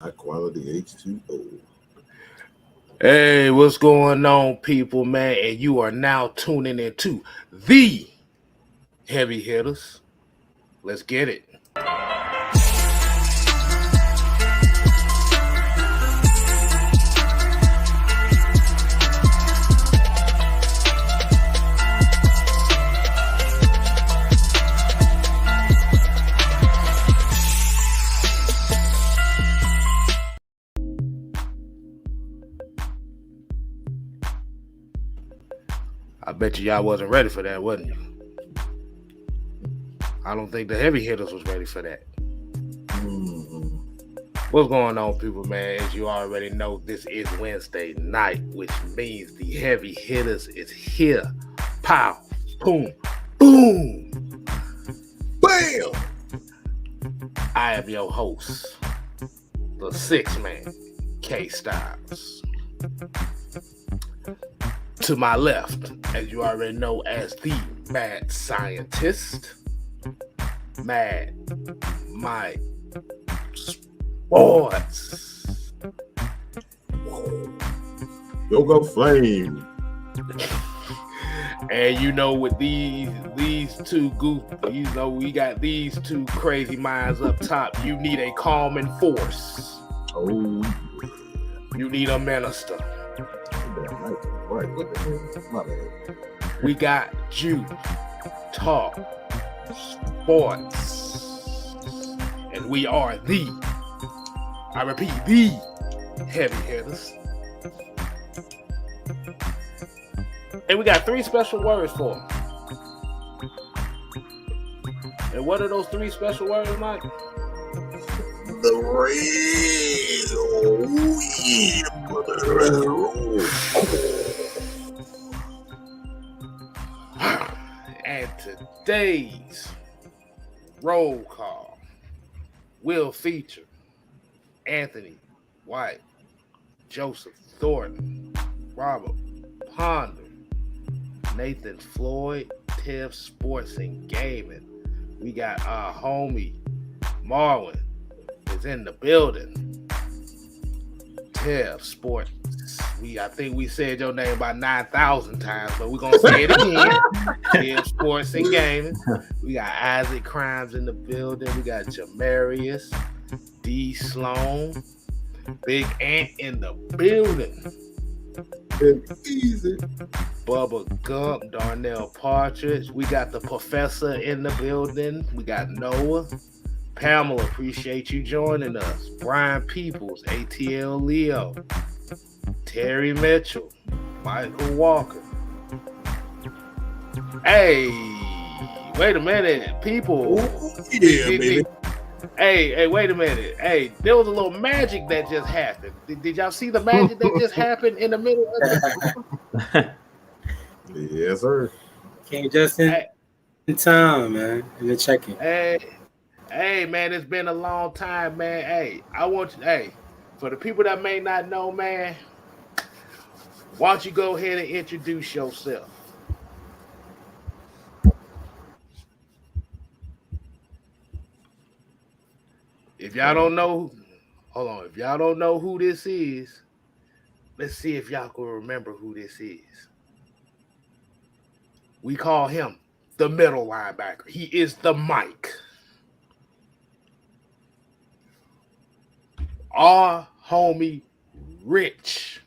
High quality H2O. Hey, what's going on, people, man? And you are now tuning into the Heavy Hitters. Let's get it. I bet y'all wasn't ready for that, wasn't you? I don't think the Heavy Hitters was ready for that. What's going on, people, man? As you already know, this is Wednesday night, which means the Heavy Hitters is here. Pow, boom, boom, Bam! I am your host, the sixth man, K Styles. To my left, as you already know, as the mad scientist, Mad Mike Sports. Yoga Flame. And you know, with these two we got these two crazy minds up top. You need a calming force. Oh, You need a minister. right. What the hell? My bad. We got you talk sports, and we are I repeat, the Heavy Hitters. And we got three special words for them. And what are those three special words, Mike? The real. And today's roll call will feature Anthony White, Joseph Thornton, Robert Ponder, Nathan Floyd, Tev Sports and Gaming. We got our homie Marwin is in the building. Tev Sports. I think we said your name about 9,000 times, but we're gonna say it again. Tev Sports and Gaming. We got Isaac Crimes in the building. We got Jamarius, D Sloan, Big Ant in the building. Easy. Bubba Gump, Darnell Partridge. We got the professor in the building. We got Noah. Pamela, appreciate you joining us. Brian Peoples, ATL Leo. Terry Mitchell. Michael Walker. Hey, wait a minute, people. Ooh, yeah, baby. Hey, wait a minute. Hey, there was a little magic that just happened. Did y'all see the magic that just happened in the middle of the Yes, sir. Came just in time, man. In the check-in. Hey, man, it's been a long time, man. Hey, for the people that may not know, man, why don't you go ahead and introduce yourself? If y'all don't know, hold on. If y'all don't know who this is, let's see if y'all can remember who this is. We call him the middle linebacker. He is the Mike. Our homie Rich.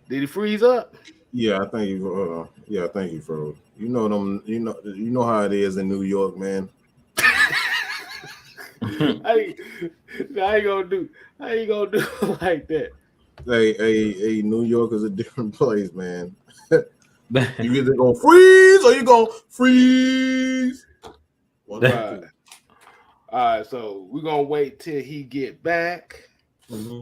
Did he freeze up? Yeah, I thank you. Thank you, Fro. You know them. You know how it is in New York, man. I ain't gonna do like that. Hey, New York is a different place, man. You either gonna freeze or you gonna freeze. All right, so we're gonna wait till he get back. Mm-hmm.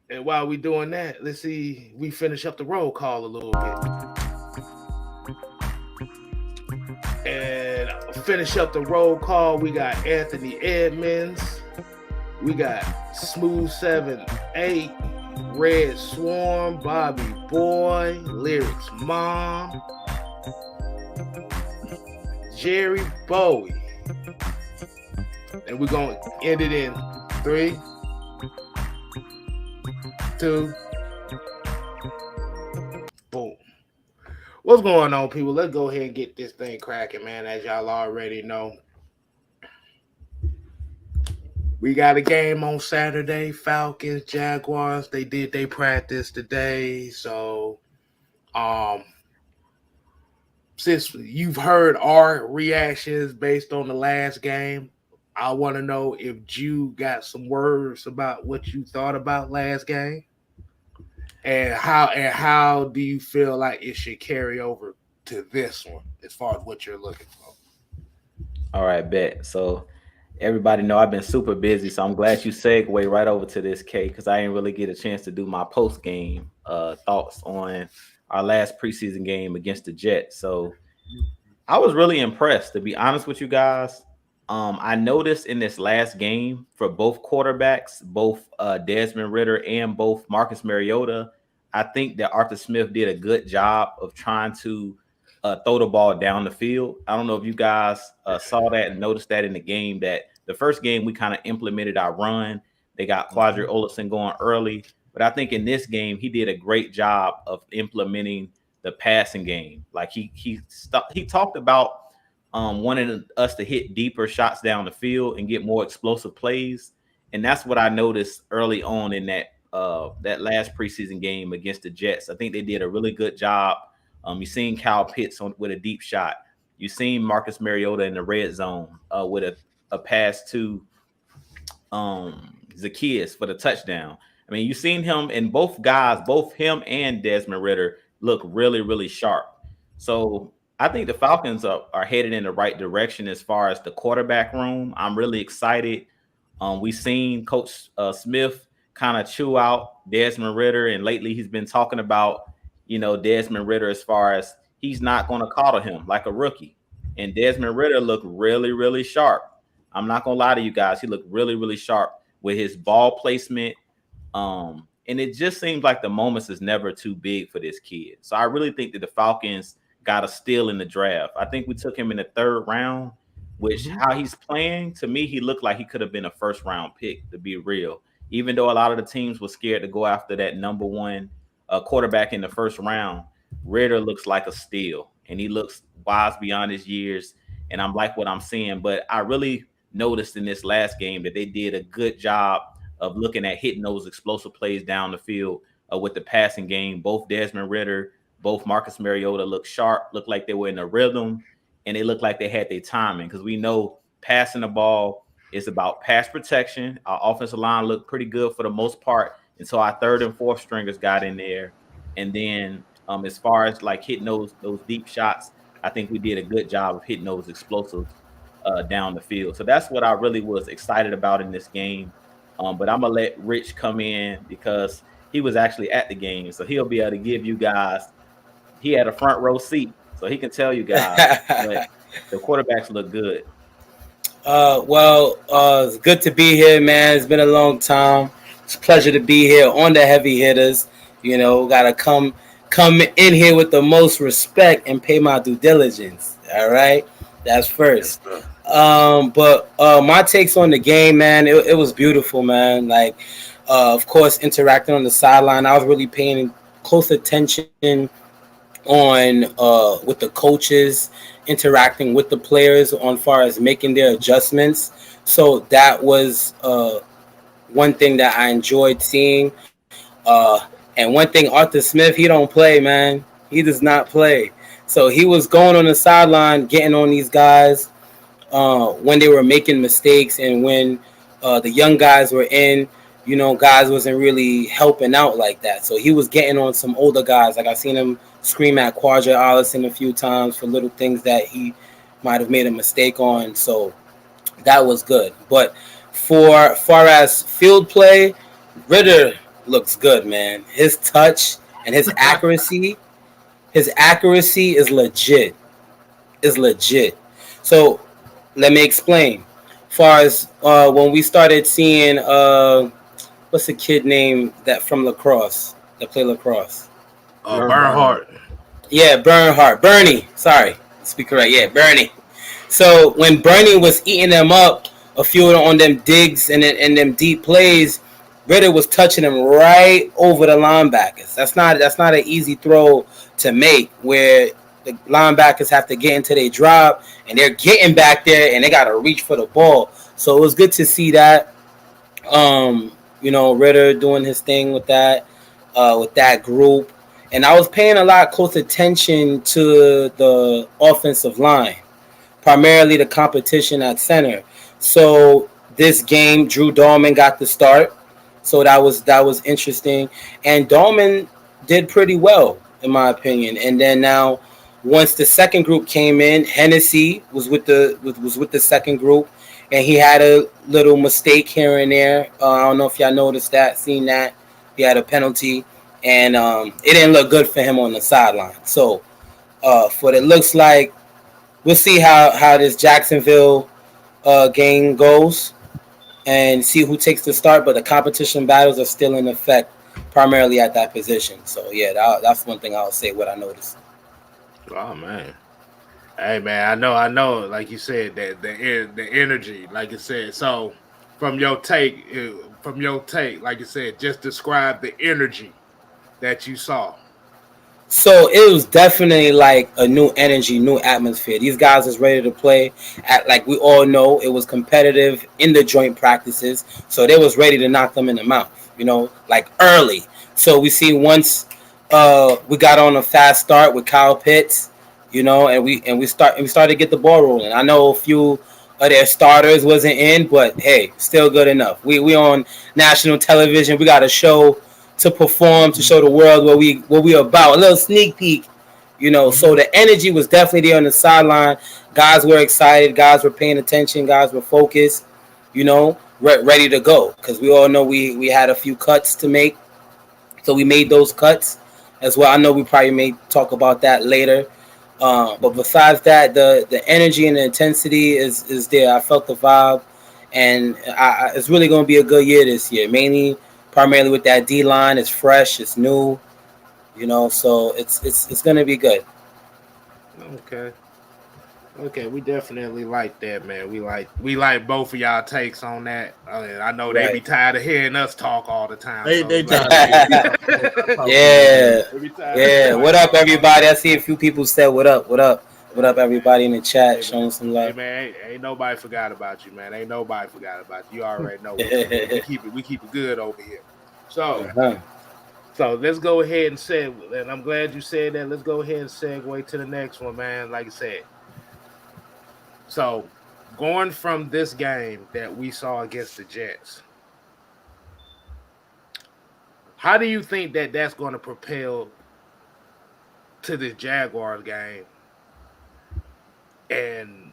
And while we doing that, let's see, we finish up the roll call a little bit. And finish up the roll call, we got Anthony Edmonds. We got Smooth 78, Red Swarm, Bobby Boy, Lyrics Mom, Jerry Bowie. And we're going to end it in 3, 2, boom. What's going on, people? Let's go ahead and get this thing cracking, man. As y'all already know, we got a game on Saturday. Falcons, Jaguars. They did their practice today. So, since you've heard our reactions based on the last game, I want to know if you got some words about what you thought about last game, and how do you feel like it should carry over to this one as far as what you're looking for. All right, bet. So everybody know I've been super busy, so I'm glad you segue right over to this, K, because I didn't really get a chance to do my post game thoughts on our last preseason game against the Jets. So I was really impressed, to be honest with you guys. I noticed in this last game for both quarterbacks, both Desmond Ridder and both Marcus Mariota, I think that Arthur Smith did a good job of trying to throw the ball down the field. I don't know if you guys saw that and noticed that in the game, that the first game we kind of implemented our run. They got Quadri Olafson going early. But I think in this game, he did a great job of implementing the passing game. Like he talked about wanting us to hit deeper shots down the field and get more explosive plays. And that's what I noticed early on in that last preseason game against the Jets. I think they did a really good job. You seen Kyle Pitts with a deep shot. You seen Marcus Mariota in the red zone with a pass to Zacchaeus for the touchdown. I mean, you seen him, and both guys, both him and Desmond Ridder, look really, really sharp. So I think the Falcons are headed in the right direction as far as the quarterback room. I'm really excited. We've seen Coach Smith kind of chew out Desmond Ridder, and lately he's been talking about, Desmond Ridder as far as he's not going to coddle him like a rookie. And Desmond Ridder looked really, really sharp. I'm not going to lie to you guys. He looked really, really sharp with his ball placement. And it just seems like the moments is never too big for this kid. So I really think that the Falcons got a steal in the draft. I think we took him in the 3rd round, which how he's playing, to me, he looked like he could have been a 1st round pick, to be real. Even though a lot of the teams were scared to go after that number 1 quarterback in the 1st round, Ridder looks like a steal, and he looks wise beyond his years. And I'm like what I'm seeing. But I really noticed in this last game that they did a good job of looking at hitting those explosive plays down the field with the passing game. Both Desmond Ridder, both Marcus Mariota looked sharp, looked like they were in a rhythm, and they looked like they had their timing, because we know passing the ball is about pass protection. Our offensive line looked pretty good for the most part until our 3rd and 4th stringers got in there. And then as far as like hitting those deep shots, I think we did a good job of hitting those explosives down the field. So that's what I really was excited about in this game. But I'm going to let Rich come in because he was actually at the game. So he'll be able to give you guys, he had a front row seat, so he can tell you guys. But the quarterbacks look good. It's good to be here, man. It's been a long time. It's a pleasure to be here on the Heavy Hitters. Gotta come in here with the most respect and pay my due diligence. All right, that's first. But my takes on the game, man, it was beautiful, man. Like, of course, interacting on the sideline, I was really paying close attention on with the coaches, interacting with the players on far as making their adjustments. So that was one thing that I enjoyed seeing. And one thing, Arthur Smith, he don't play, man. He does not play. So he was going on the sideline, getting on these guys when they were making mistakes, and when the young guys were in, guys wasn't really helping out like that. So he was getting on some older guys. Like, I seen him scream at Quadri Olafson a few times for little things that he might have made a mistake on. So that was good. But for far as field play, Ridder looks good, man. His touch and his accuracy is legit. So let me explain. Far as when we started seeing what's the kid name that from lacrosse that play lacrosse? Bernhardt. Yeah, Bernhardt. Bernie. Sorry, speak correct. Yeah, Bernie. So when Bernie was eating them up, a few on them digs and them deep plays, Ritter was touching them right over the linebackers. That's not an easy throw to make where the linebackers have to get into their drop and they're getting back there and they got to reach for the ball. So it was good to see that. Ritter doing his thing with that group. And I was paying a lot of close attention to the offensive line, primarily the competition at center. So this game, Drew Dahlman got the start. So that was interesting. And Dahlman did pretty well, in my opinion. And then now, once the second group came in, Hennessy was with the second group, and he had a little mistake here and there. I don't know if y'all noticed that, seen that. He had a penalty, and it didn't look good for him on the sideline. So, for what it looks like, we'll see how this Jacksonville game goes and see who takes the start. But the competition battles are still in effect, primarily at that position. So, yeah, that's one thing I'll say what I noticed. Oh, man. Hey, man, I know, like you said, that the energy, like you said. So, from your take, like you said, just describe the energy that you saw. So it was definitely like a new energy, new atmosphere. These guys was ready to play. Like we all know, it was competitive in the joint practices. So they was ready to knock them in the mouth, like early. So we see once we got on a fast start with Kyle Pitts, and we started to get the ball rolling. I know a few of their starters wasn't in, but hey, still good enough. We on national television. We got a show to perform, to show the world what we about. A little sneak peek, So the energy was definitely there on the sideline. Guys were excited. Guys were paying attention. Guys were focused, ready to go. Because we all know we had a few cuts to make. So we made those cuts as well. I know we probably may talk about that later. But besides that, the energy and the intensity is there. I felt the vibe. And it's really going to be a good year this year. Primarily with that D line, it's fresh, it's new, so it's gonna be good. Okay, we definitely like that, man. We like both of y'all takes on that. I know they be tired of hearing us talk all the time. They tired. Yeah. What up, everybody? I see a few people said what up. What up, everybody in the chat, showing some love. Hey, man, ain't nobody forgot about you, man. Ain't nobody forgot about you. You already know. we keep it good over here. So, So let's go ahead and say, and I'm glad you said that. Let's go ahead and segue to the next one, man. Like I said. So, going from this game that we saw against the Jets, how do you think that that's going to propel to the Jaguars game? And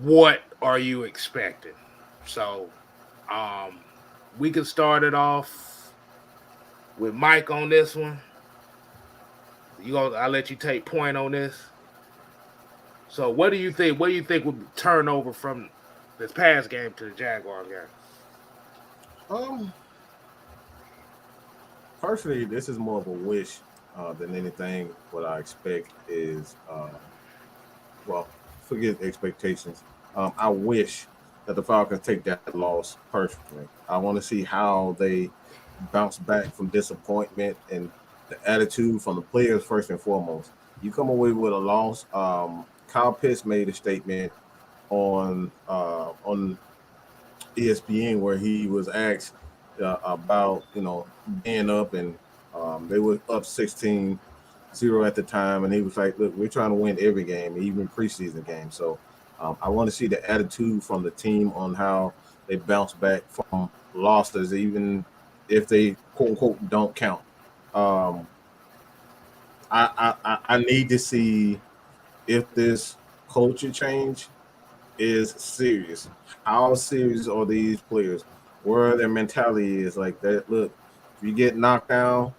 what are you expecting? So, we can start it off with Mike on this one. I'll let you take point on this. So, what do you think? What do you think would turn over from this past game to the Jaguars game? Personally, this is more of a wish than anything. What I expect is, forget expectations. I wish that the Falcons take that loss personally. I want to see how they bounce back from disappointment and the attitude from the players first and foremost. You come away with a loss. Kyle Pitts made a statement on ESPN where he was asked about being up and they were up 16-0 at the time, and he was like, "Look, we're trying to win every game, even preseason games." So I want to see the attitude from the team on how they bounce back from losses, even if they quote unquote don't count. I need to see if this culture change is serious. How serious are these players? Where their mentality is like that. Look, if you get knocked down,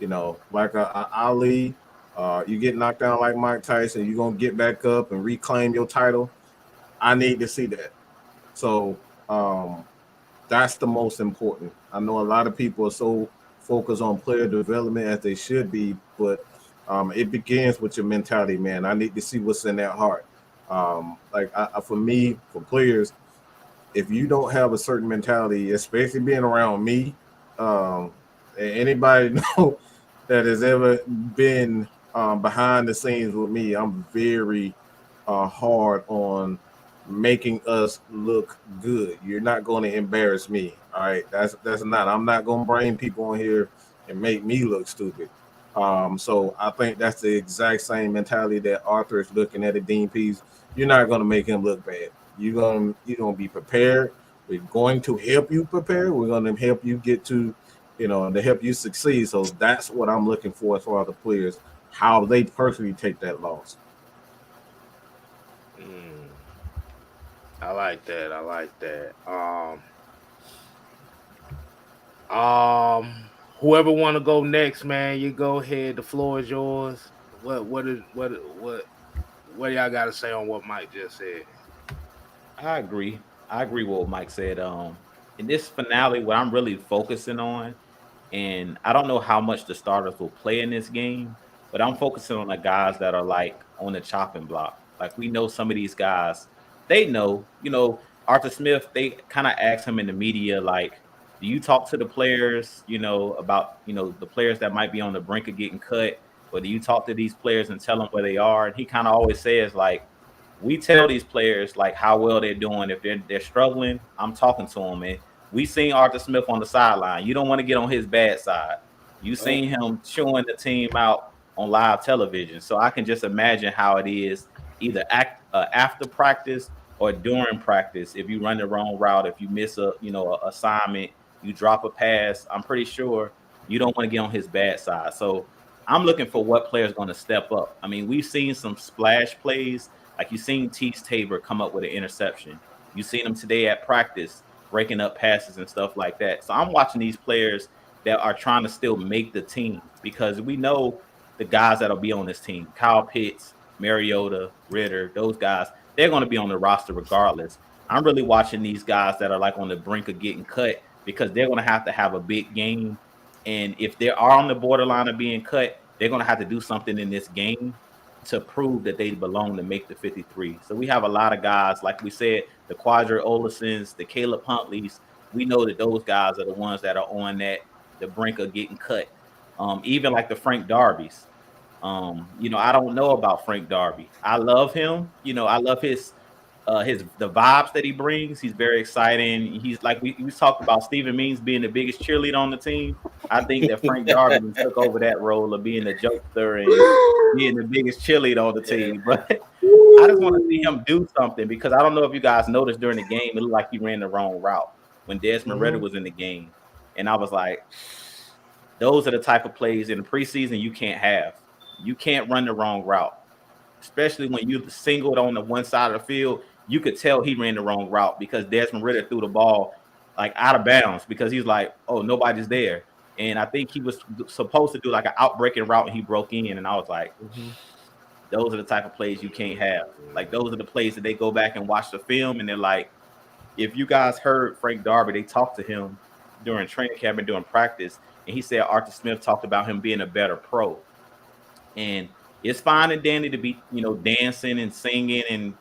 like a Ali, you get knocked down like Mike Tyson, you're going to get back up and reclaim your title. I need to see that. So that's the most important. I know a lot of people are so focused on player development as they should be, but it begins with your mentality, man. I need to see what's in their heart. For me, for players, if you don't have a certain mentality, especially being around me, anybody know that has ever been behind the scenes with me, I'm very hard on making us look good. You're not going to embarrass me. All right, that's not. I'm not going to bring people on here and make me look stupid. So I think that's the exact same mentality that Arthur is looking at Dean Pease. You're not going to make him look bad. You're gonna be prepared. We're going to help you prepare. We're going to help you get to, to help you succeed. So that's what I'm looking for as far as the players, how they personally take that loss. I like that. Whoever want to go next, man, you go ahead. The floor is yours. What y'all got to say on what Mike just said? I agree with what Mike said. In this finale, what I'm really focusing on, and I don't know how much the starters will play in this game, but I'm focusing on the guys that are like on the chopping block. Like we know some of these guys, they know, Arthur Smith, they kind of asked him in the media, like, do you talk to the players, about, the players that might be on the brink of getting cut? Or do you talk to these players and tell them where they are? And he kind of always says, like, we tell these players like how well they're doing. If they're struggling, I'm talking to them. And we seen Arthur Smith on the sideline. You don't want to get on his bad side. You seen him chewing the team out on live television. So I can just imagine how it is either after practice or during practice. If you run the wrong route, if you miss a assignment, you drop a pass, I'm pretty sure you don't want to get on his bad side. So I'm looking for what player's going to step up. I mean, we've seen some splash plays. Like you've seen Tease Tabor come up with an interception. You've seen him today at practice breaking up passes and stuff like that. So I'm watching these players that are trying to still make the team because we know the guys that'll be on this team, Kyle Pitts, Mariota, Ritter, those guys, they're going to be on the roster regardless. I'm really watching these guys that are like on the brink of getting cut because they're going to have a big game. And if they are on the borderline of being cut, they're going to have to do something in this game to prove that they belong to make the 53. So we have a lot of guys, like we said, the Quadra Olisons, the Caleb Huntleys. We know that those guys are the ones that are on the brink of getting cut. Even like the Frank Darbys. I don't know about Frank Darby. I love him. I love the vibes that he brings. He's very exciting. He's like we talked about Stephen Means being the biggest cheerleader on the team. I think that Frank Darby took over that role of being the jokester and being the biggest cheerleader on the team. But I just want to see him do something because I don't know if you guys noticed during the game, it looked like he ran the wrong route when Desmond Ritter was in the game. And I was like, those are the type of plays in the preseason you can't have. You can't run the wrong route, especially when you singled on the one side of the field. You could tell he ran the wrong route because Desmond Ritter threw the ball like out of bounds because he's like, oh, nobody's there. And I think he was supposed to do like an outbreaking route and he broke in. And I was like, those are the type of plays you can't have. Like those are the plays that they go back and watch the film and they're like, if you guys heard Frank Darby, they talked to him during training camp and during practice. And he said Arthur Smith talked about him being a better pro. And it's fine and dandy to be, dancing and singing and,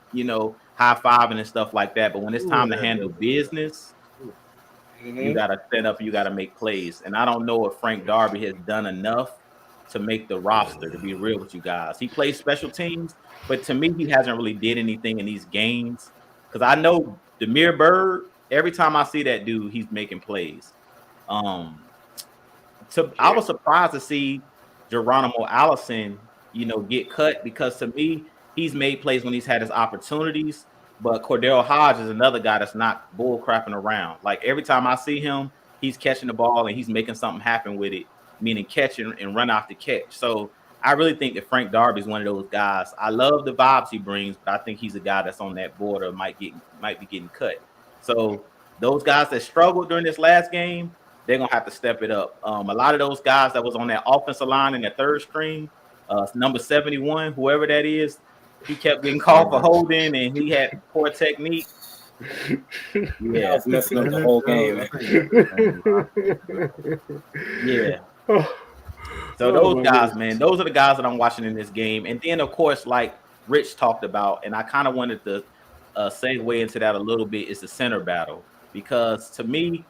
high-fiving and stuff like that. But when it's time to handle business, you got to set up, you got to make plays. And I don't know if Frank Darby has done enough to make the roster, to be real with you guys. He plays special teams, but to me, he hasn't really did anything in these games. Because I know Demir Bird, every time I see that dude, he's making plays. I was surprised to see Geronimo Allison, get cut because to me, he's made plays when he's had his opportunities. But Cordell Hodge is another guy that's not bull crapping around. Like every time I see him, he's catching the ball and he's making something happen with it, meaning catching and run off the catch. So I really think that Frank Darby is one of those guys. I love the vibes he brings, but I think he's a guy that's on that border, might be getting cut. So those guys that struggled during this last game, they're going to have to step it up. A lot of those guys that was on that offensive line in the third string, number 71, whoever that is, he kept getting called for holding and he had poor technique. Yeah, was messing up the whole game. Yeah. So those guys, man, those are the guys that I'm watching in this game. And then, of course, like Rich talked about, and I kind of wanted to segue into that a little bit, is the center battle. Because to me,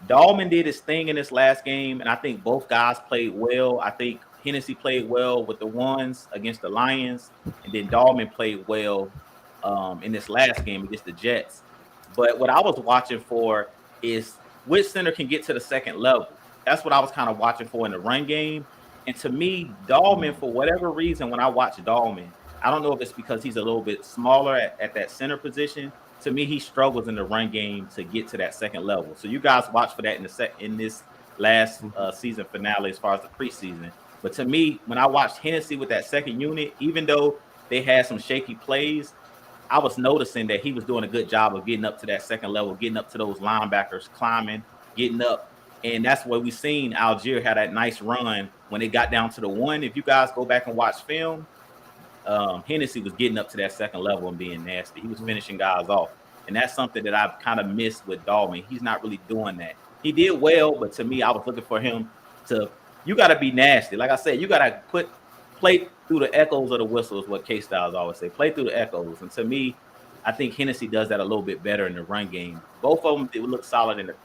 Dahlman did his thing in this last game, and I think both guys played well. I think Hennessy played well with the ones against the Lions, and then Dahlman played well in this last game against the Jets. But what I was watching for is which center can get to the second level. That's what I was kind of watching for in the run game. And to me, Dahlman, for whatever reason, when I watch Dahlman, I don't know if it's because he's a little bit smaller at that center position. To me, he struggles in the run game to get to that second level. So you guys watch for that in this last season finale as far as the preseason. But to me, when I watched Hennessy with that second unit, even though they had some shaky plays, I was noticing that he was doing a good job of getting up to that second level, getting up to those linebackers, climbing, getting up. And that's where we seen Algier had that nice run when they got down to the one. If you guys go back and watch film, Hennessy was getting up to that second level and being nasty. He was finishing guys off. And that's something that I've kind of missed with Dahlman. He's not really doing that. He did well, but to me, I was looking for him to, you got to be nasty. Like I said, you got to play through the echoes of the whistle is what K-Styles always say. Play through the echoes. And to me, I think Hennessy does that a little bit better in the run game. Both of them, they would look solid in the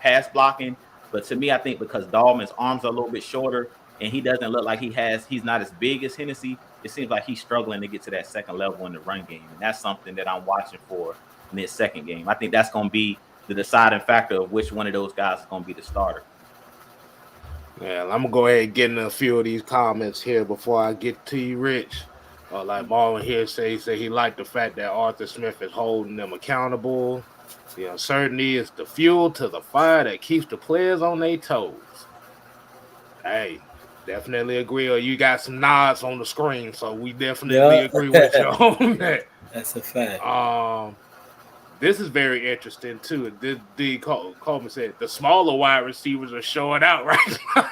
pass blocking. But to me, I think because Dahlman's arms are a little bit shorter and he doesn't look like he's not as big as Hennessy, it seems like he's struggling to get to that second level in the run game. And that's something that I'm watching for in this second game. I think that's going to be the deciding factor of which one of those guys is going to be the starter. Yeah, I'm going to go ahead and get in a few of these comments here before I get to you, Rich. Like Marlon here say he liked the fact that Arthur Smith is holding them accountable. The uncertainty is the fuel to the fire that keeps the players on their toes. Hey, definitely agree. Or you got some nods on the screen, so we definitely agree with you on that. That's a fact. This is very interesting too. D. Coleman said the smaller wide receivers are showing out right now.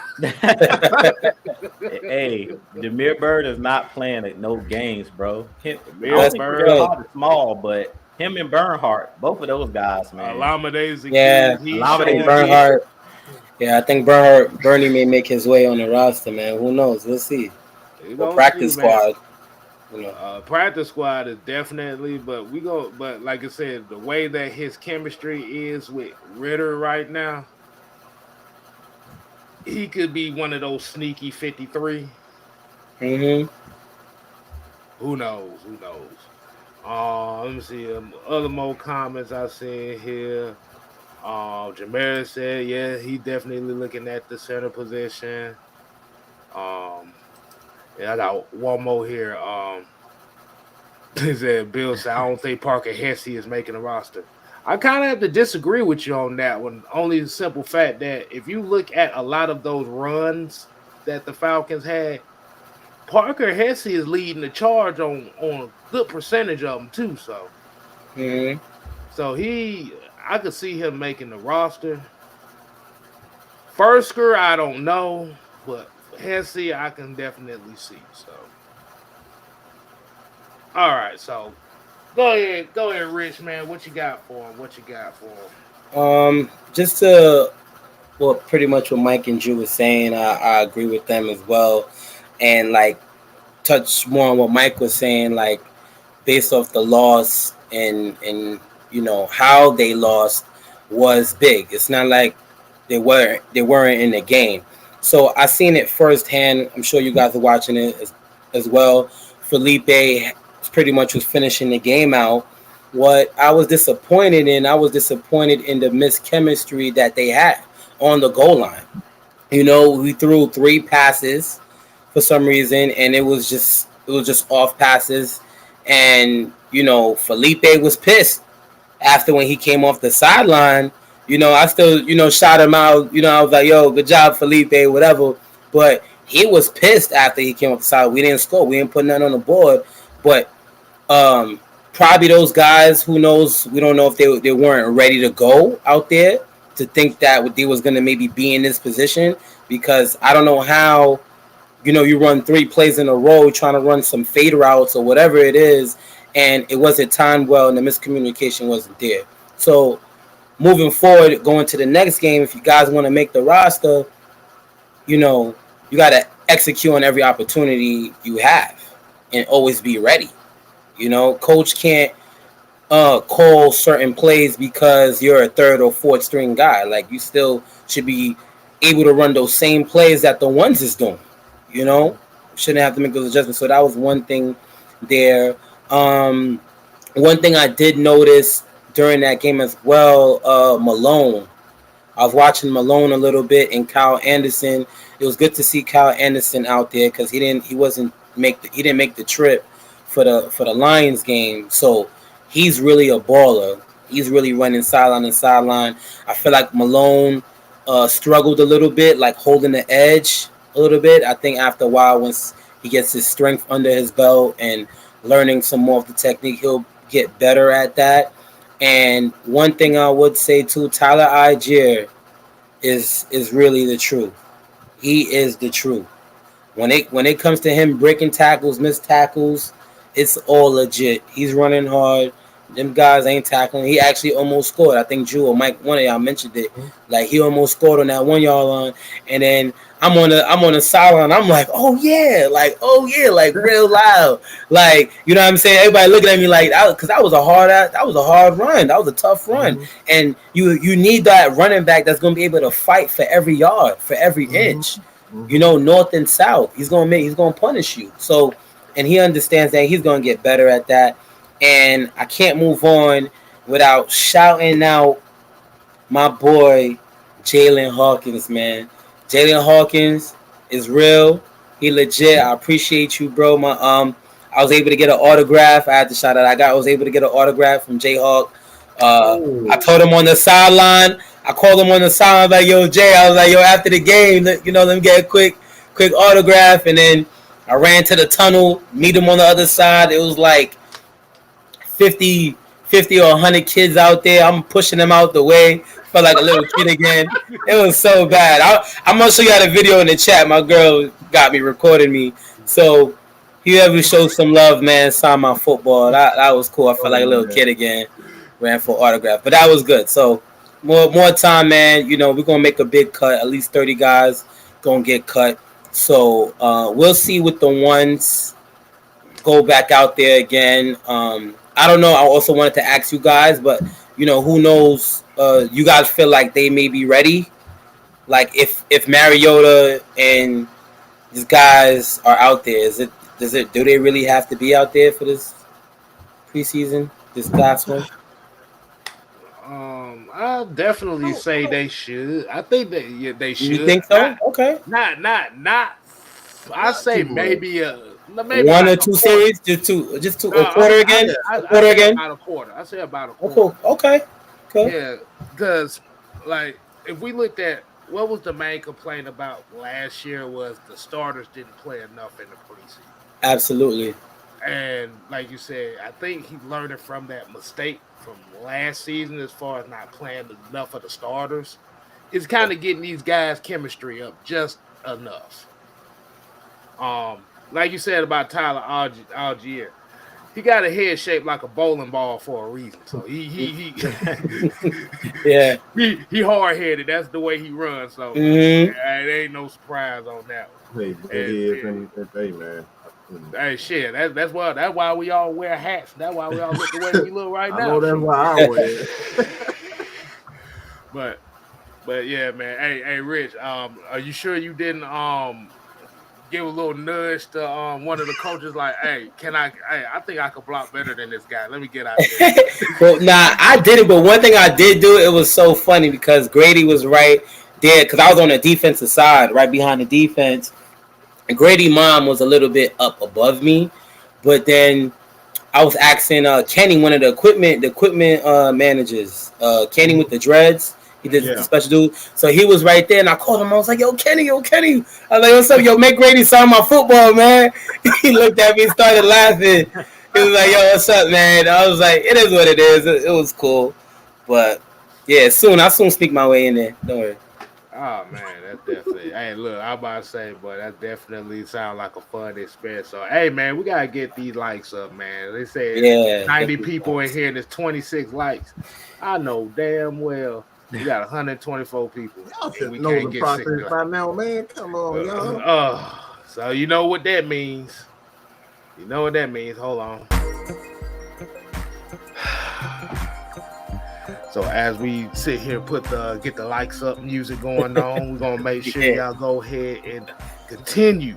Hey, Demir Bird is not playing at no games, bro. Demir Bird is small, but him and Bernhardt, both of those guys, man. Alamade's Bernhardt. Yeah, I think Bernie may make his way on the roster, man. Who knows? We'll see. Practice squad. Practice squad is definitely, but like I said, the way that his chemistry is with Ritter right now, he could be one of those sneaky 53. Mm-hmm. Who knows? Let me see. Other more comments I see here. Jamera said, yeah, he definitely looking at the center position. Yeah, I got one more here. He said, Bill said, I don't think Parker Hesse is making a roster. I kind of have to disagree with you on that one. Only the simple fact that if you look at a lot of those runs that the Falcons had, Parker Hesse is leading the charge on a good percentage of them too. So, so I could see him making the roster. Fursker, I don't know, but Hesse, I can definitely see. So, all right. So, go ahead, Rich, man. What you got for him? Just to, pretty much what Mike and Drew was saying, I agree with them as well, and like touch more on what Mike was saying, like based off the loss and how they lost was big. It's not like they weren't in the game. So I seen it firsthand. I'm sure you guys are watching it as well. Felipe pretty much was finishing the game out. What I was disappointed in the missed chemistry that they had on the goal line. We threw 3 passes for some reason, and it was just off passes. And Felipe was pissed after when he came off the sideline. I still shot him out. I was like, yo, good job, Felipe, whatever. But he was pissed after he came off the side. We didn't score. We didn't put nothing on the board. But probably those guys, who knows? We don't know if they weren't ready to go out there to think that they was going to maybe be in this position, because I don't know how, you run 3 plays in a row trying to run some fade routes or whatever it is, and it wasn't timed well and the miscommunication wasn't there. So moving forward, going to the next game, if you guys want to make the roster, you got to execute on every opportunity you have and always be ready. You know, coach can't call certain plays because you're a third or fourth string guy. Like you still should be able to run those same plays that the ones is doing. You know, shouldn't have to make those adjustments. So that was one thing there. One thing I did notice during that game as well, Malone. I was watching Malone a little bit and Kyle Anderson. It was good to see Kyle Anderson out there because he didn't make the trip for the Lions game. So he's really a baller. He's really running sideline to sideline. I feel like Malone struggled a little bit, like holding the edge a little bit. I think after a while, once he gets his strength under his belt and learning some more of the technique, he'll get better at that. And one thing I would say too, Tyler Algier is really the truth. He is the truth. When it comes to him breaking tackles, missed tackles, it's all legit. He's running hard. Them guys ain't tackling. He actually almost scored. I think Drew or Mike, one of y'all mentioned it. Like he almost scored on that 1 yard line. And then I'm on the sideline. I'm like, oh yeah, like real loud. Like, you know what I'm saying? Everybody looking at me like, because that was a hard run. That was a tough run. Mm-hmm. And you need that running back that's gonna be able to fight for every yard, for every inch. Mm-hmm. You know, north and south. He's gonna punish you. So, and he understands that. He's gonna get better at that. And I can't move on without shouting out my boy Jalen Hawkins, man. Jalen Hawkins is real. He legit. I appreciate you, bro. I was able to get an autograph. I had to shout out. I was able to get an autograph from Jayhawk. I told him on the sideline. I called him on the sideline like, yo, Jay. I was like, yo, after the game, let me get a quick autograph. And then I ran to the tunnel, meet him on the other side. It was like 50 or 100 kids out there. I'm pushing them out the way. Felt like a little kid again. It was so bad. I'm going to show you the video in the chat. My girl got me, recording me. So if you ever show some love, man, sign my football. That was cool. I felt like a little kid again. Ran for autograph. But that was good. So more time, man. You know, we're going to make a big cut. At least 30 guys going to get cut. So we'll see with the ones. Go back out there again. I don't know. I also wanted to ask you guys, but, you know, who knows? You guys feel like they may be ready? Like if Mariota and these guys are out there, do they really have to be out there for this preseason, this last one? I'll definitely say they should. I think that they should. You think so? Okay. Not. I say maybe one like or two series, just two, a quarter again. About a quarter. I say about a quarter. Okay. Yeah, because like if we looked at what was the main complaint about last year was the starters didn't play enough in the preseason. Absolutely. And like you said, I think he learned it from that mistake from last season as far as not playing enough of the starters. It's kind of getting these guys' chemistry up just enough. Like you said about Tyler Algier, he got a head shaped like a bowling ball for a reason. So he yeah, he hard headed. That's the way he runs. So it ain't no surprise on that one. Hey, man. Hey, shit. That's why we all wear hats. That's why we all look the way we look right now. I know that's why I wear it. But yeah, man. Hey, Rich. Are you sure you didn't give a little nudge to one of the coaches, like, hey, I think I could block better than this guy. Let me get out there. Well, nah, I didn't, but one thing I did do, it was so funny because Grady was right there, because I was on the defensive side, right behind the defense. And Grady's mom was a little bit up above me, but then I was asking Kenny, one of the equipment managers, Kenny with the dreads. He did the special dude. So he was right there, and I called him. I was like, yo, Kenny. I was like, what's up? Yo, make Grady sign my football, man. He looked at me and started laughing. He was like, yo, what's up, man? I was like, it is what it is. It was cool. But, yeah, I'll soon sneak my way in there. Don't worry. Oh, man, that's definitely. Hey, look, I'm about to say, but that definitely sounds like a fun experience. So, hey, man, we got to get these likes up, man. They say 90 people in here, and there's 26 likes. I know damn well. We got 124 people. Y'all should know the process by now, man. Come on, y'all. So you know what that means. Hold on. So as we sit here, get the likes up music going on, we're gonna make sure y'all go ahead and continue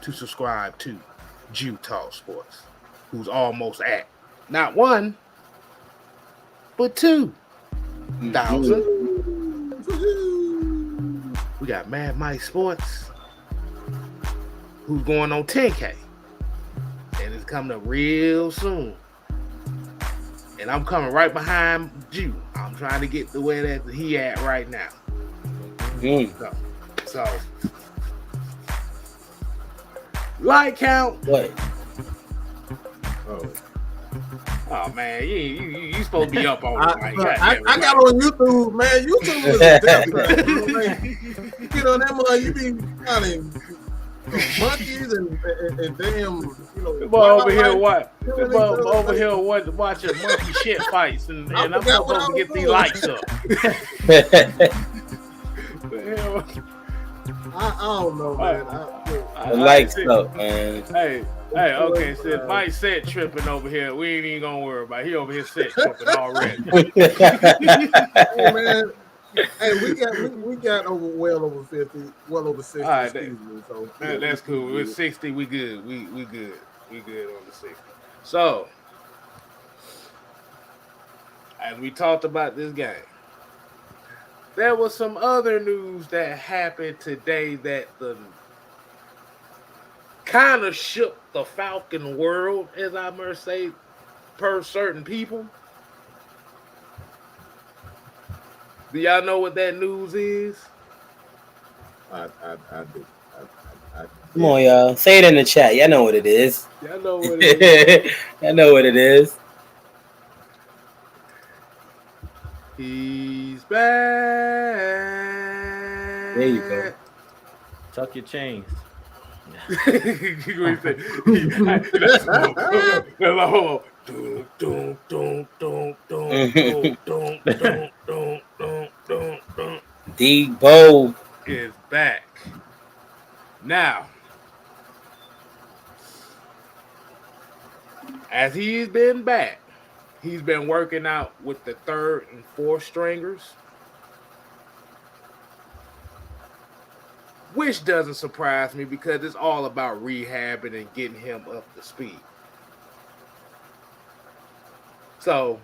to subscribe to Jew Talk Sports, who's almost at not 1, but 2,000. We got Mad Mike Sports, who's going on 10K, and it's coming up real soon. And I'm coming right behind you. I'm trying to get to where that he at right now. So like count. What? Oh man, you supposed to be up on it. I got on YouTube, man. YouTube is a death trap. You know what I'm saying? You get on that mother, you be finding monkeys and damn, you know. Over here watching monkey shit fights, and I'm supposed to get these likes up. I don't know, man. The likes up, man. Hey, okay, since Mike set tripping over here, we ain't even gonna worry about it. He over here set tripping already. Hey, man. Hey, we got well over 50, well over 60. All right, so that's cool. With 60, we good. We good. We good on the 60. So, as we talked about this game, there was some other news that happened today that kind of shook the Falcon world, as I must say, per certain people. Do y'all know what that news is? I do. Come on, y'all. Say it in the chat. Y'all know what it is. Y'all know what it is. Y'all know what it is. He's back. There you go. Tuck your chains. Debo is back. Now, as he's been back, he's been working out with the 3rd and 4th stringers, which doesn't surprise me because it's all about rehabbing and getting him up to speed. So,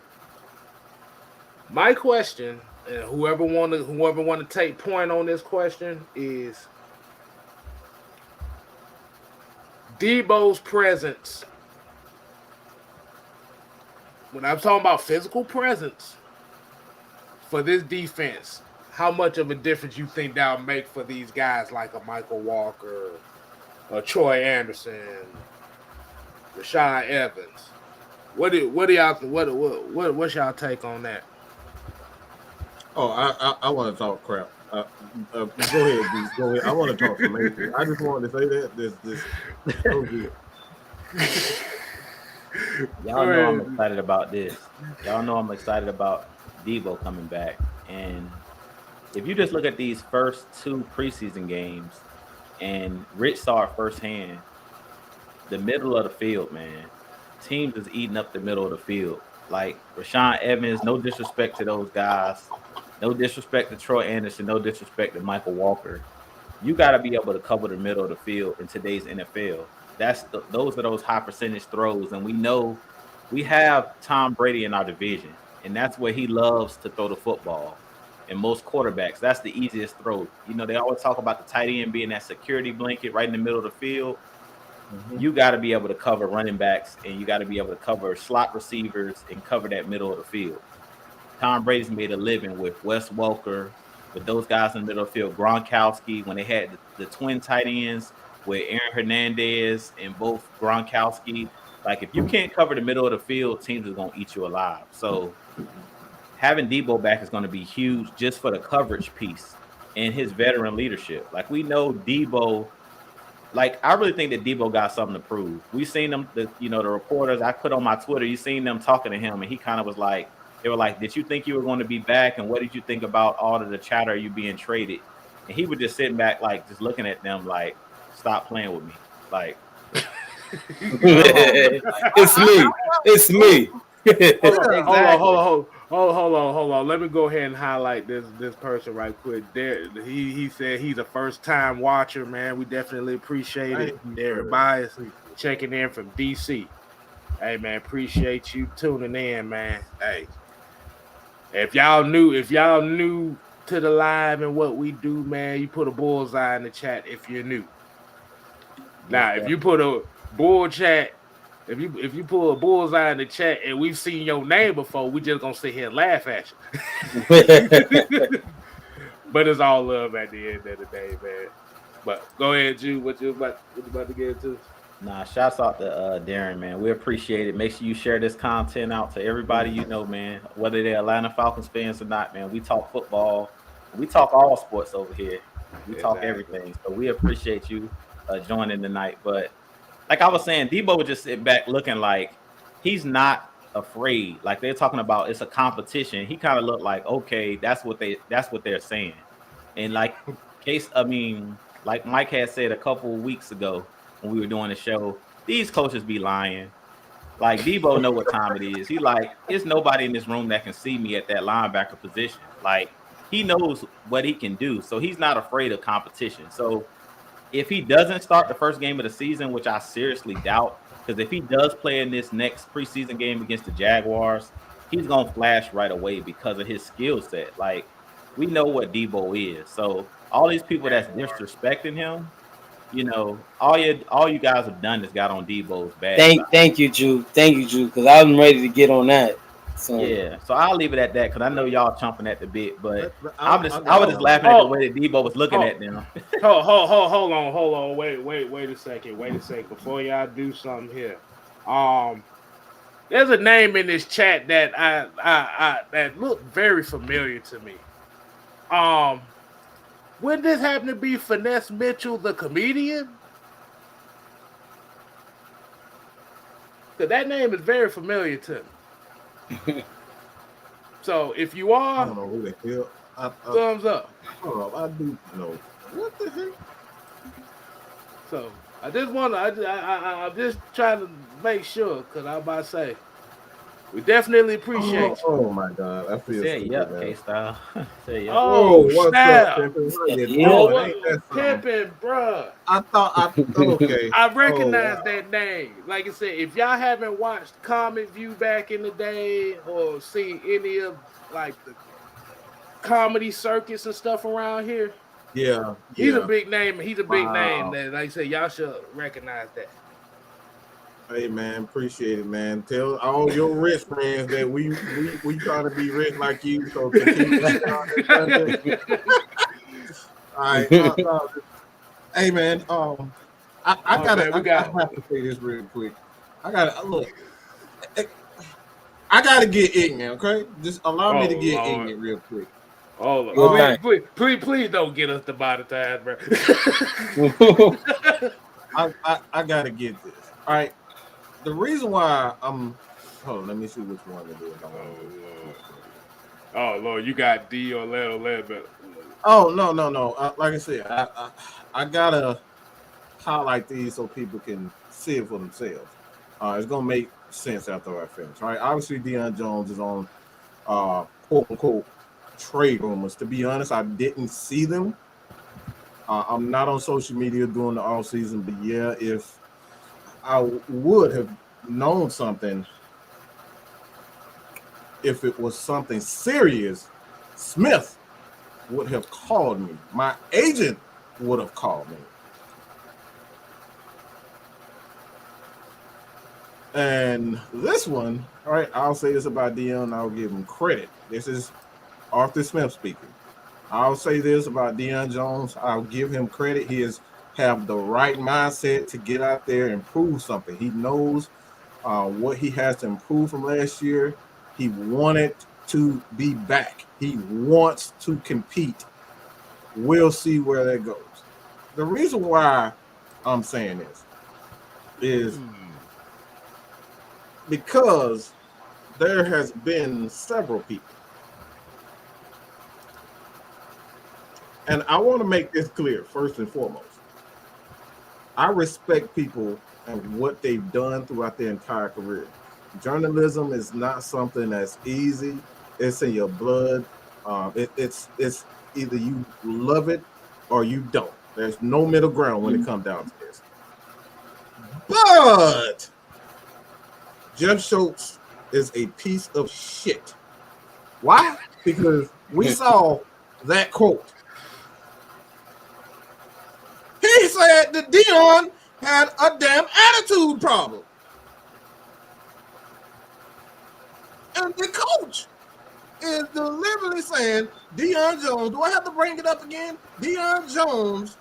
my question, and whoever want to take point on this question, is Debo's presence. When I'm talking about physical presence for this defense, how much of a difference you think that'll make for these guys like a Michael Walker, a Troy Anderson, Rashaan Evans? What's y'all take on that? Oh, I want to talk crap. Go ahead, Beast. Go ahead. I want to talk some Mason. I just wanted to say that this so good. Y'all know I'm excited about this. Y'all know I'm excited about Debo coming back. And if you just look at these first 2 preseason games, and Rich saw it firsthand, the middle of the field, man. Teams is eating up the middle of the field. Like Rashaan Evans, no disrespect to those guys. No disrespect to Troy Anderson. No disrespect to Michael Walker. You got to be able to cover the middle of the field in today's NFL. Those are those high percentage throws. And we know we have Tom Brady in our division. And that's where he loves to throw the football. And most quarterbacks, that's the easiest throw. You know, they always talk about the tight end being that security blanket right in the middle of the field. Mm-hmm. You got to be able to cover running backs, and you got to be able to cover slot receivers and cover that middle of the field. Tom Brady's made a living with Wes Welker, with those guys in the middle of the field. Gronkowski, when they had the twin tight ends with Aaron Hernandez and both Gronkowski. Like, if you can't cover the middle of the field, teams are going to eat you alive. So having Debo back is going to be huge just for the coverage piece and his veteran leadership. Like, we know Debo. Like, I really think that Debo got something to prove. We seen them, the reporters I put on my Twitter, you seen them talking to him, and he kind of was like, they were like, did you think you were going to be back? And what did you think about all of the chatter you being traded? And he was just sitting back, like, just looking at them like, stop playing with me. Like, it's me. Hold hold on. Let me go ahead and highlight this person right quick. He said he's a first time watcher, man. We definitely appreciate it. Thank you, Derek sir. Bias Appreciate it. checking in from DC. Hey man, appreciate you tuning in, man. Hey, if y'all new to the live and what we do, man, you put a bullseye in the chat if you're new. Now, if you put a bull chat, if you pull a bullseye in the chat and we've seen your name before, we just gonna sit here and laugh at you. But it's all love at the end of the day, man. But go ahead, Jude. What you about to get into? Nah, shouts out to Darren, man. We appreciate it. Make sure you share this content out to everybody you know, man. Whether they're Atlanta Falcons fans or not, man. We talk football. We talk all sports over here. We talk everything. So we appreciate you joining tonight. But like I was saying, Debo would just sit back looking like he's not afraid. Like they're talking about it's a competition. He kind of looked like, okay, that's what they're saying. And like like Mike had said a couple of weeks ago when we were doing the show, these coaches be lying. Like Debo know what time it is. He like, there's nobody in this room that can see me at that linebacker position. Like he knows what he can do. So he's not afraid of competition. So if he doesn't start the first game of the season, which I seriously doubt, because if he does play in this next preseason game against the Jaguars, he's gonna flash right away because of his skill set. Like we know what Debo is. So all these people that's disrespecting him, you know, all you guys have done is got on Debo's bad. Thank you, Drew. Because I'm ready to get on that. So yeah, so I'll leave it at that because I know y'all chomping at the bit, but I was just laughing at the way that Debo was looking at them. Hold on. Wait a second. Before y'all do something here, there's a name in this chat that I that looked very familiar to me. Would this happen to be Finesse Mitchell, the comedian? Because that name is very familiar to me. So if you are, I don't know who the hell. Thumbs up. Hold on, I do know. What the heck? So I just want to. I'm just trying to make sure because I'm about to say we definitely appreciate you. Oh my God, I feel Say yep, K-Style. Say yep. Oh, what's snap. up, Pimpin'? Pimpin', bruh. Okay. I recognize that name. Like I said, if y'all haven't watched Comic View back in the day or seen any of like the comedy circuits and stuff around here, he's a big name. He's a big name that, like I said, y'all should recognize that. Hey man, appreciate it, man. Tell all your rich friends that we trying to be rich like you. So continue. All right. Hey man, I have to say this real quick. I gotta get ignorant, okay? Just allow me to get ignorant real quick. Please don't get us to monetize, bro. I gotta get this. All right. The reason why hold on, let me see which one it is. Oh Lord, you got D or Led. Oh no. Like I said, I gotta highlight these so people can see it for themselves. It's gonna make sense after I finish. All right. Obviously, Deion Jones is on quote unquote trade rumors. To be honest, I didn't see them. I'm not on social media during the off season, but yeah, if I would have known something, if it was something serious, Smith would have called me. My agent would have called me. And this one, all right, I'll say this about Deion, I'll give him credit. This is Arthur Smith speaking. I'll say this about Deion Jones. I'll give him credit. He have the right mindset to get out there and prove something. He knows what he has to improve from last year. He wanted to be back. He wants to compete. We'll see where that goes. The reason why I'm saying this is because there has been several people. And I want to make this clear, first and foremost. I respect people and what they've done throughout their entire career. Journalism is not something that's easy. It's in your blood. It's either you love it or you don't. There's no middle ground when it comes down to this. But Jeff Schultz is a piece of shit. Why? Because we saw that quote. He said that Deion had a damn attitude problem. And the coach is deliberately saying, Deion Jones, do I have to bring it up again? Deion Jones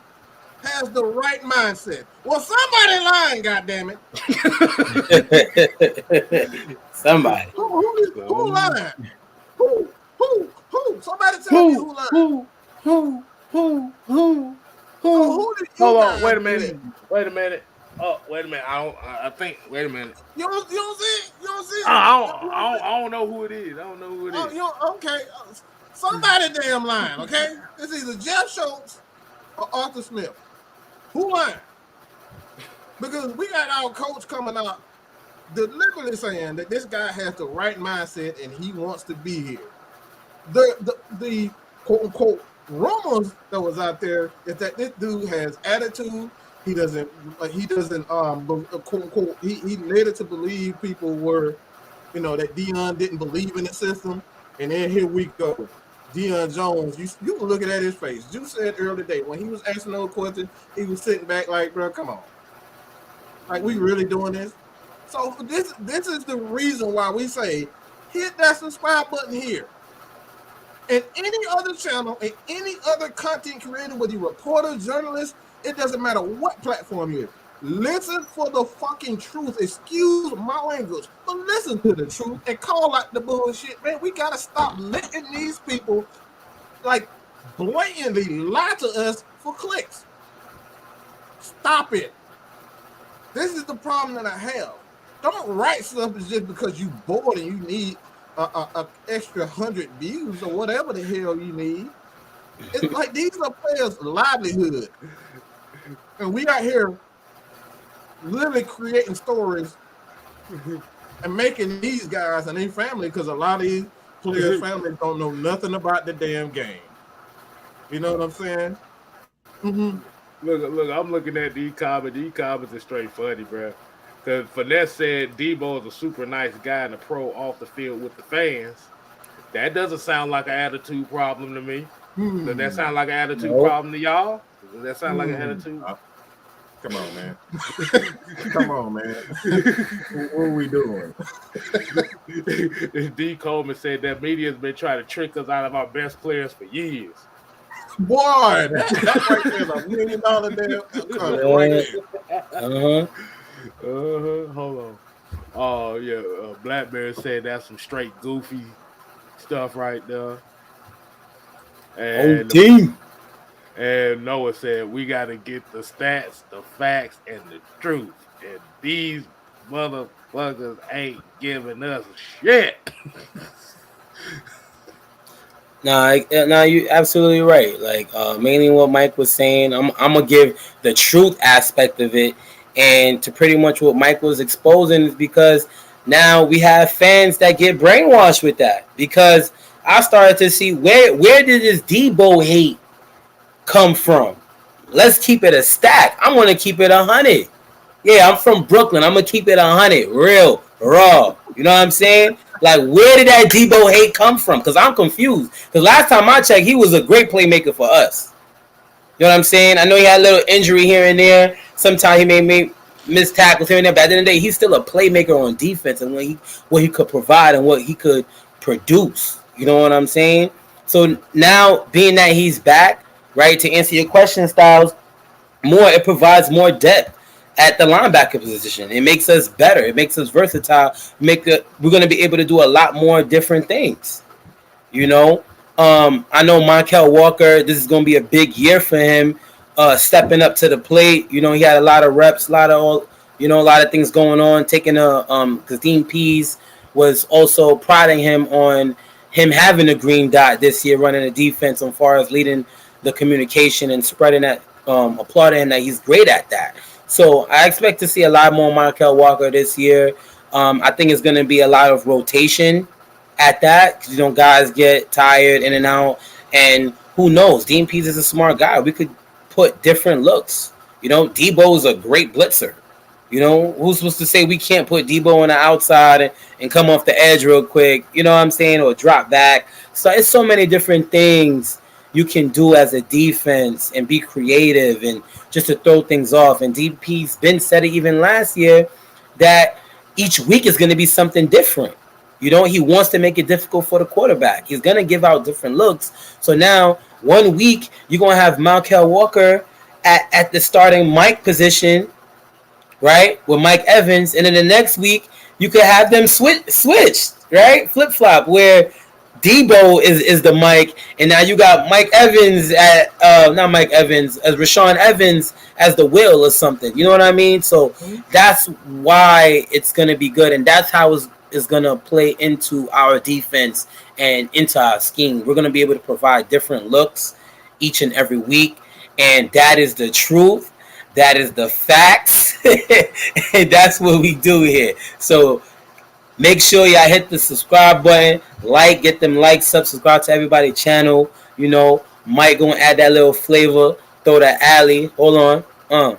has the right mindset. Well, somebody lying, goddammit. Somebody. Who lying? Who? Somebody tell me who lying. Who? Who did you Hold on, guys wait a do minute. that? Wait a minute. Oh, wait a minute. I think. Wait a minute. You don't see it? You don't see it? I don't know who it is. I don't know who it is. Oh, okay. Somebody damn lying, okay? It's either Jeff Schultz or Arthur Smith. Who lying? Because we got our coach coming out deliberately saying that this guy has the right mindset and he wants to be here. The quote unquote rumors that was out there is that this dude has attitude. He doesn't quote unquote he led it to believe people were, that Deion didn't believe in the system. And then here we go. Deion Jones, you can look at his face. You said earlier today when he was asking those questions, he was sitting back like, bro, come on. Like, we really doing this? So this is the reason why we say hit that subscribe button here. And any other channel and any other content creator, whether you're a reporter, journalist, it doesn't matter what platform you're in. Listen for the fucking truth. Excuse my language, but listen to the truth and call out the bullshit, man. We gotta stop letting these people like blatantly lie to us for clicks. Stop it. This is the problem that I have. Don't write something just because you bored and you need a extra 100 views or whatever the hell you need. It's like these are players' livelihood, and we out here literally creating stories and making these guys and their family, because a lot of these players' families don't know nothing about the damn game. You know what I'm saying? Mm-hmm. Look, I'm looking at D comments. D comments is straight funny, bro. Because Finesse said Debo is a super nice guy and a pro off the field with the fans. That doesn't sound like an attitude problem to me. Does that sound like an attitude problem to y'all? Does that sound like an attitude? Come on, man. Come on, man. What are we doing? D. Coleman said that media's been trying to trick us out of our best players for years. Boy, that right there is $1 million damn right there. Hold on. Oh, yeah. Blackberry said that's some straight goofy stuff right there. And team. And Noah said, we got to get the stats, the facts, and the truth. And these motherfuckers ain't giving us shit. Nah, you're absolutely right. Like, mainly what Mike was saying, I'm going to give the truth aspect of it. And to pretty much what Mike was exposing is because now we have fans that get brainwashed with that. Because I started to see where did this Debo hate come from? Let's keep it a stack. I'm going to keep it 100. Yeah, I'm from Brooklyn. I'm going to keep it 100. Real, raw. You know what I'm saying? Like, where did that Debo hate come from? Because I'm confused. Because last time I checked, he was a great playmaker for us. You know what I'm saying? I know he had a little injury here and there. Sometimes he may miss tackles here and there. But at the end of the day, he's still a playmaker on defense and what he could provide and what he could produce. You know what I'm saying? So now, being that he's back, right, to answer your question, Styles, it provides more depth at the linebacker position. It makes us better. It makes us versatile. We're going to be able to do a lot more different things. You know, I know Markel Walker, this is going to be a big year for him, stepping up to the plate. You know, he had a lot of reps, a lot of things going on. Taking because Dean Pease was also prodding him on him having a green dot this year, running the defense as far as leading the communication and spreading that, applauding that he's great at that. So I expect to see a lot more Markel Walker this year. I think it's going to be a lot of rotation at that. 'Cause, guys get tired in and out, and who knows? Dean Pease is a smart guy. We could put different looks. Debo is a great blitzer. Who's supposed to say we can't put Debo on the outside and come off the edge real quick? You know what I'm saying? Or drop back. So it's so many different things you can do as a defense and be creative and just to throw things off. And DP's been said it even last year that each week is going to be something different. He wants to make it difficult for the quarterback. He's going to give out different looks. So now, one week, you're going to have Markel Walker at the starting Mike position, right, with Mike Evans. And then the next week, you could have them switched, right, flip-flop, where Debo is the Mike, and now you got Mike Evans not Mike Evans, as Rashawn Evans as the Will or something. You know what I mean? So that's why it's going to be good, and that's how it's going to play into our defense and into our scheme. We're going to be able to provide different looks each and every week, and that is the truth. That is the facts, and that's what we do here. So make sure y'all hit the subscribe button, get them likes, subscribe to everybody's channel. Mike gonna add that little flavor, throw that alley. Hold on,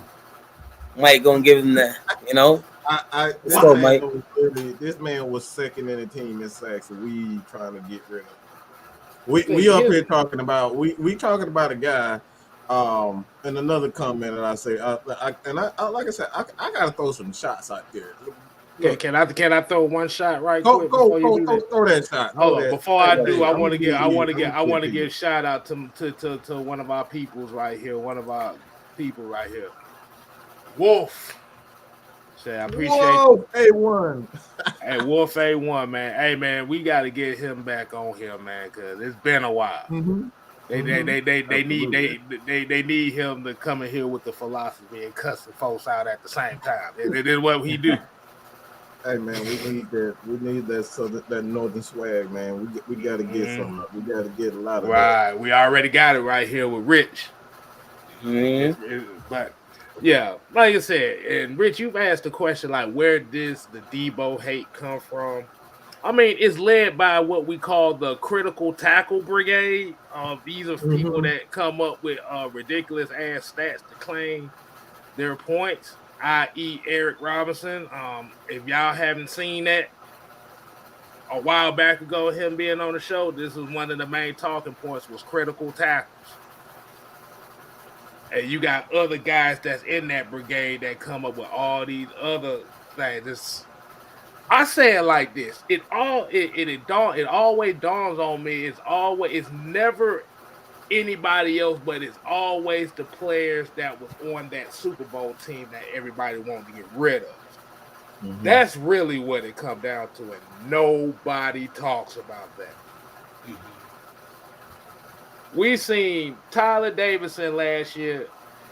Mike gonna give him that. Let's go, Mike. This man was second in the team in sacks. We trying to get rid of. We up here talking about we talking about a guy. And another comment that I say, like I said, I gotta throw some shots out there. Okay, can I throw one shot right quick? Throw that shot. Hold on, before I do, I want to give a shout out to one of our peoples right here, Wolf. Say I appreciate Wolf A1. Hey, Wolf A1, man. Hey, man, we got to get him back on here, man, because it's been a while. Mm-hmm. They need him to come in here with the philosophy and cussing folks out at the same time. It is what he do. Hey man, we need that. We need that northern swag, man. We got to get some. We got to get a lot of right. that. We already got it right here with Rich. But yeah, like I said, and Rich, you've asked the question like, where does the Debo hate come from? I mean, it's led by what we call the critical tackle brigade. These are people that come up with ridiculous ass stats to claim their points, i.e. Eric Robinson. If y'all haven't seen that a while back ago, him being on the show, this was one of the main talking points was critical tackles. And you got other guys that's in that brigade that come up with all these other things. I say it like this. It always dawns on me. It's never anybody else, but it's always the players that was on that Super Bowl team that everybody wanted to get rid of. Mm-hmm. That's really what it comes down to, and nobody talks about that. Mm-hmm. We seen Tyler Davidson last year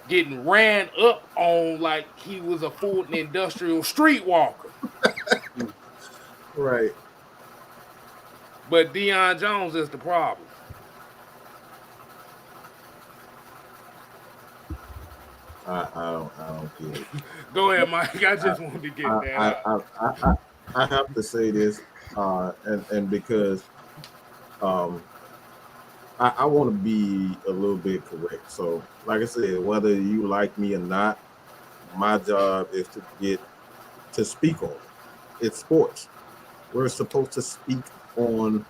getting ran up on like he was a Fulton Industrial streetwalker. Right. But Deion Jones is the problem. I don't get it. Go ahead, Mike. I just wanted to get that out. I have to say this, and because I want to be a little bit correct. So, like I said, whether you like me or not, my job is to get to speak on it. It's sports. We're supposed to speak on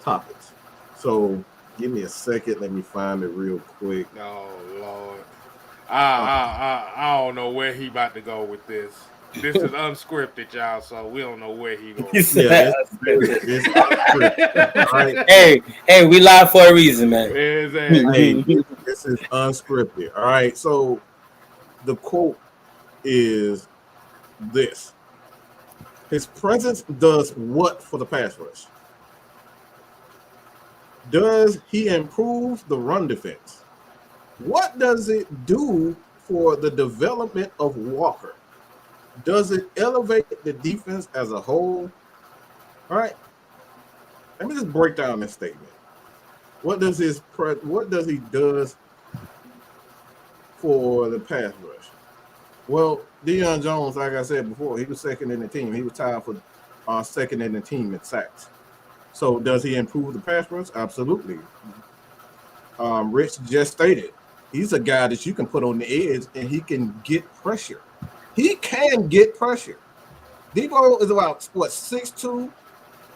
topics. So, give me a second. Let me find it real quick. Oh Lord, I don't know where he about to go with this. This is unscripted, y'all, so we don't know where he going. Yeah, it's unscripted. Right? Hey, we live for a reason, man. Hey, this is unscripted. All right, so the quote is this. His presence does what for the pass rush? Does he improve the run defense? What does it do for the development of Walker? Does it elevate the defense as a whole? All right. Let me just break down this statement. What does he does for the pass rush? Well, Deion Jones, like I said before, he was second in the team. He was tied for second in the team in sacks. So does he improve the pass rush? Absolutely. Rich just stated he's a guy that you can put on the edge and he can get pressure. He can get pressure. Debo is about what 6'2",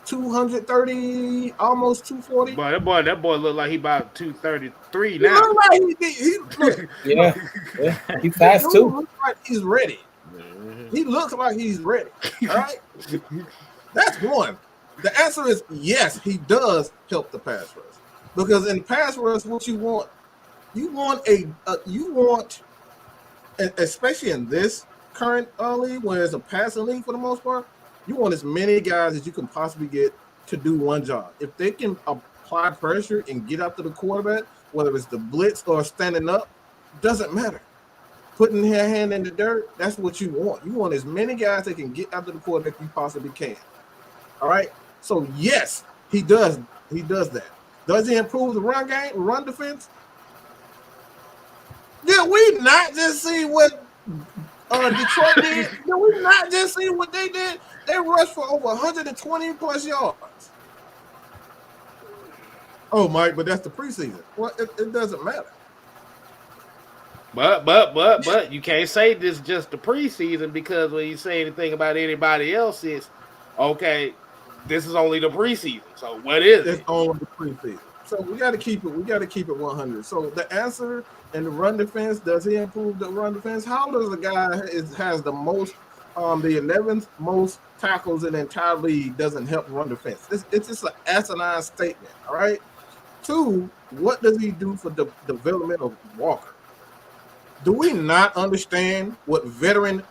230, almost 240. Boy, that boy look like he about 233 He now. look like he look, Yeah, he fast too. looks like he's ready. He looks like he's ready. All right, that's one. The answer is yes. He does help the pass rush because in pass rush, what you want, especially in this current league, where it's a passing league for the most part, you want as many guys as you can possibly get to do one job. If they can apply pressure and get after the quarterback, whether it's the blitz or standing up, doesn't matter. Putting their hand in the dirt, that's what you want. You want as many guys that can get after the quarterback you possibly can. All right. So yes, he does. He does that. Does he improve the run game, run defense? Did we not just see what Detroit did? Did we not just see what they did? They rushed for over 120 plus yards. Oh, Mike, but that's the preseason. Well, it doesn't matter. But you can't say this just the preseason, because when you say anything about anybody else, it's okay. This is only the preseason. So what is it? It's only the preseason. So we got to keep it. We got to keep it 100. So the answer in the run defense, does he improve the run defense? How does a guy has the most, the 11th most tackles in the entire league doesn't help run defense? It's just an asinine statement. All right. 2, what does he do for the development of Walker? Do we not understand what veteran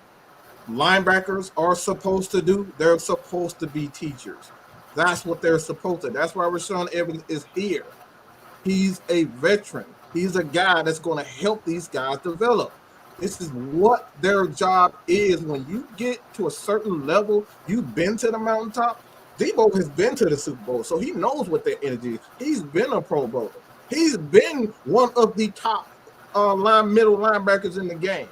linebackers are supposed to do? They're supposed to be teachers. That's what they're supposed to. That's why Rashaan Evans is here. He's a veteran. He's a guy that's going to help these guys develop. This is what their job is. When you get to a certain level, you've been to the mountaintop. Debo has been to the Super Bowl, so he knows what their energy is. He's been a Pro Bowler. He's been one of the top middle linebackers in the game.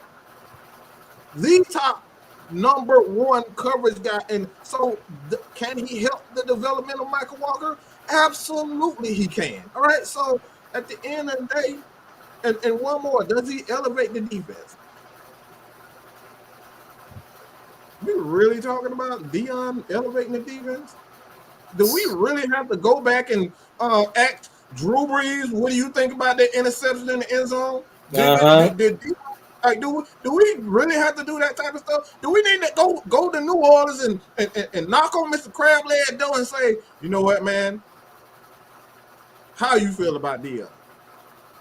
The top number 1 coverage guy. And so can he help the development of Michael Walker? Absolutely he can. All right, so at the end of the day, and one more, does he elevate the defense? We really talking about Deion elevating the defense? Do we really have to go back and act Drew Brees? What do you think about that interception in the end zone? Do we really have to do that type of stuff? Do we need to go to New Orleans and knock on Mr. Crab Leg door and say, you know what, man? How you feel about Deion?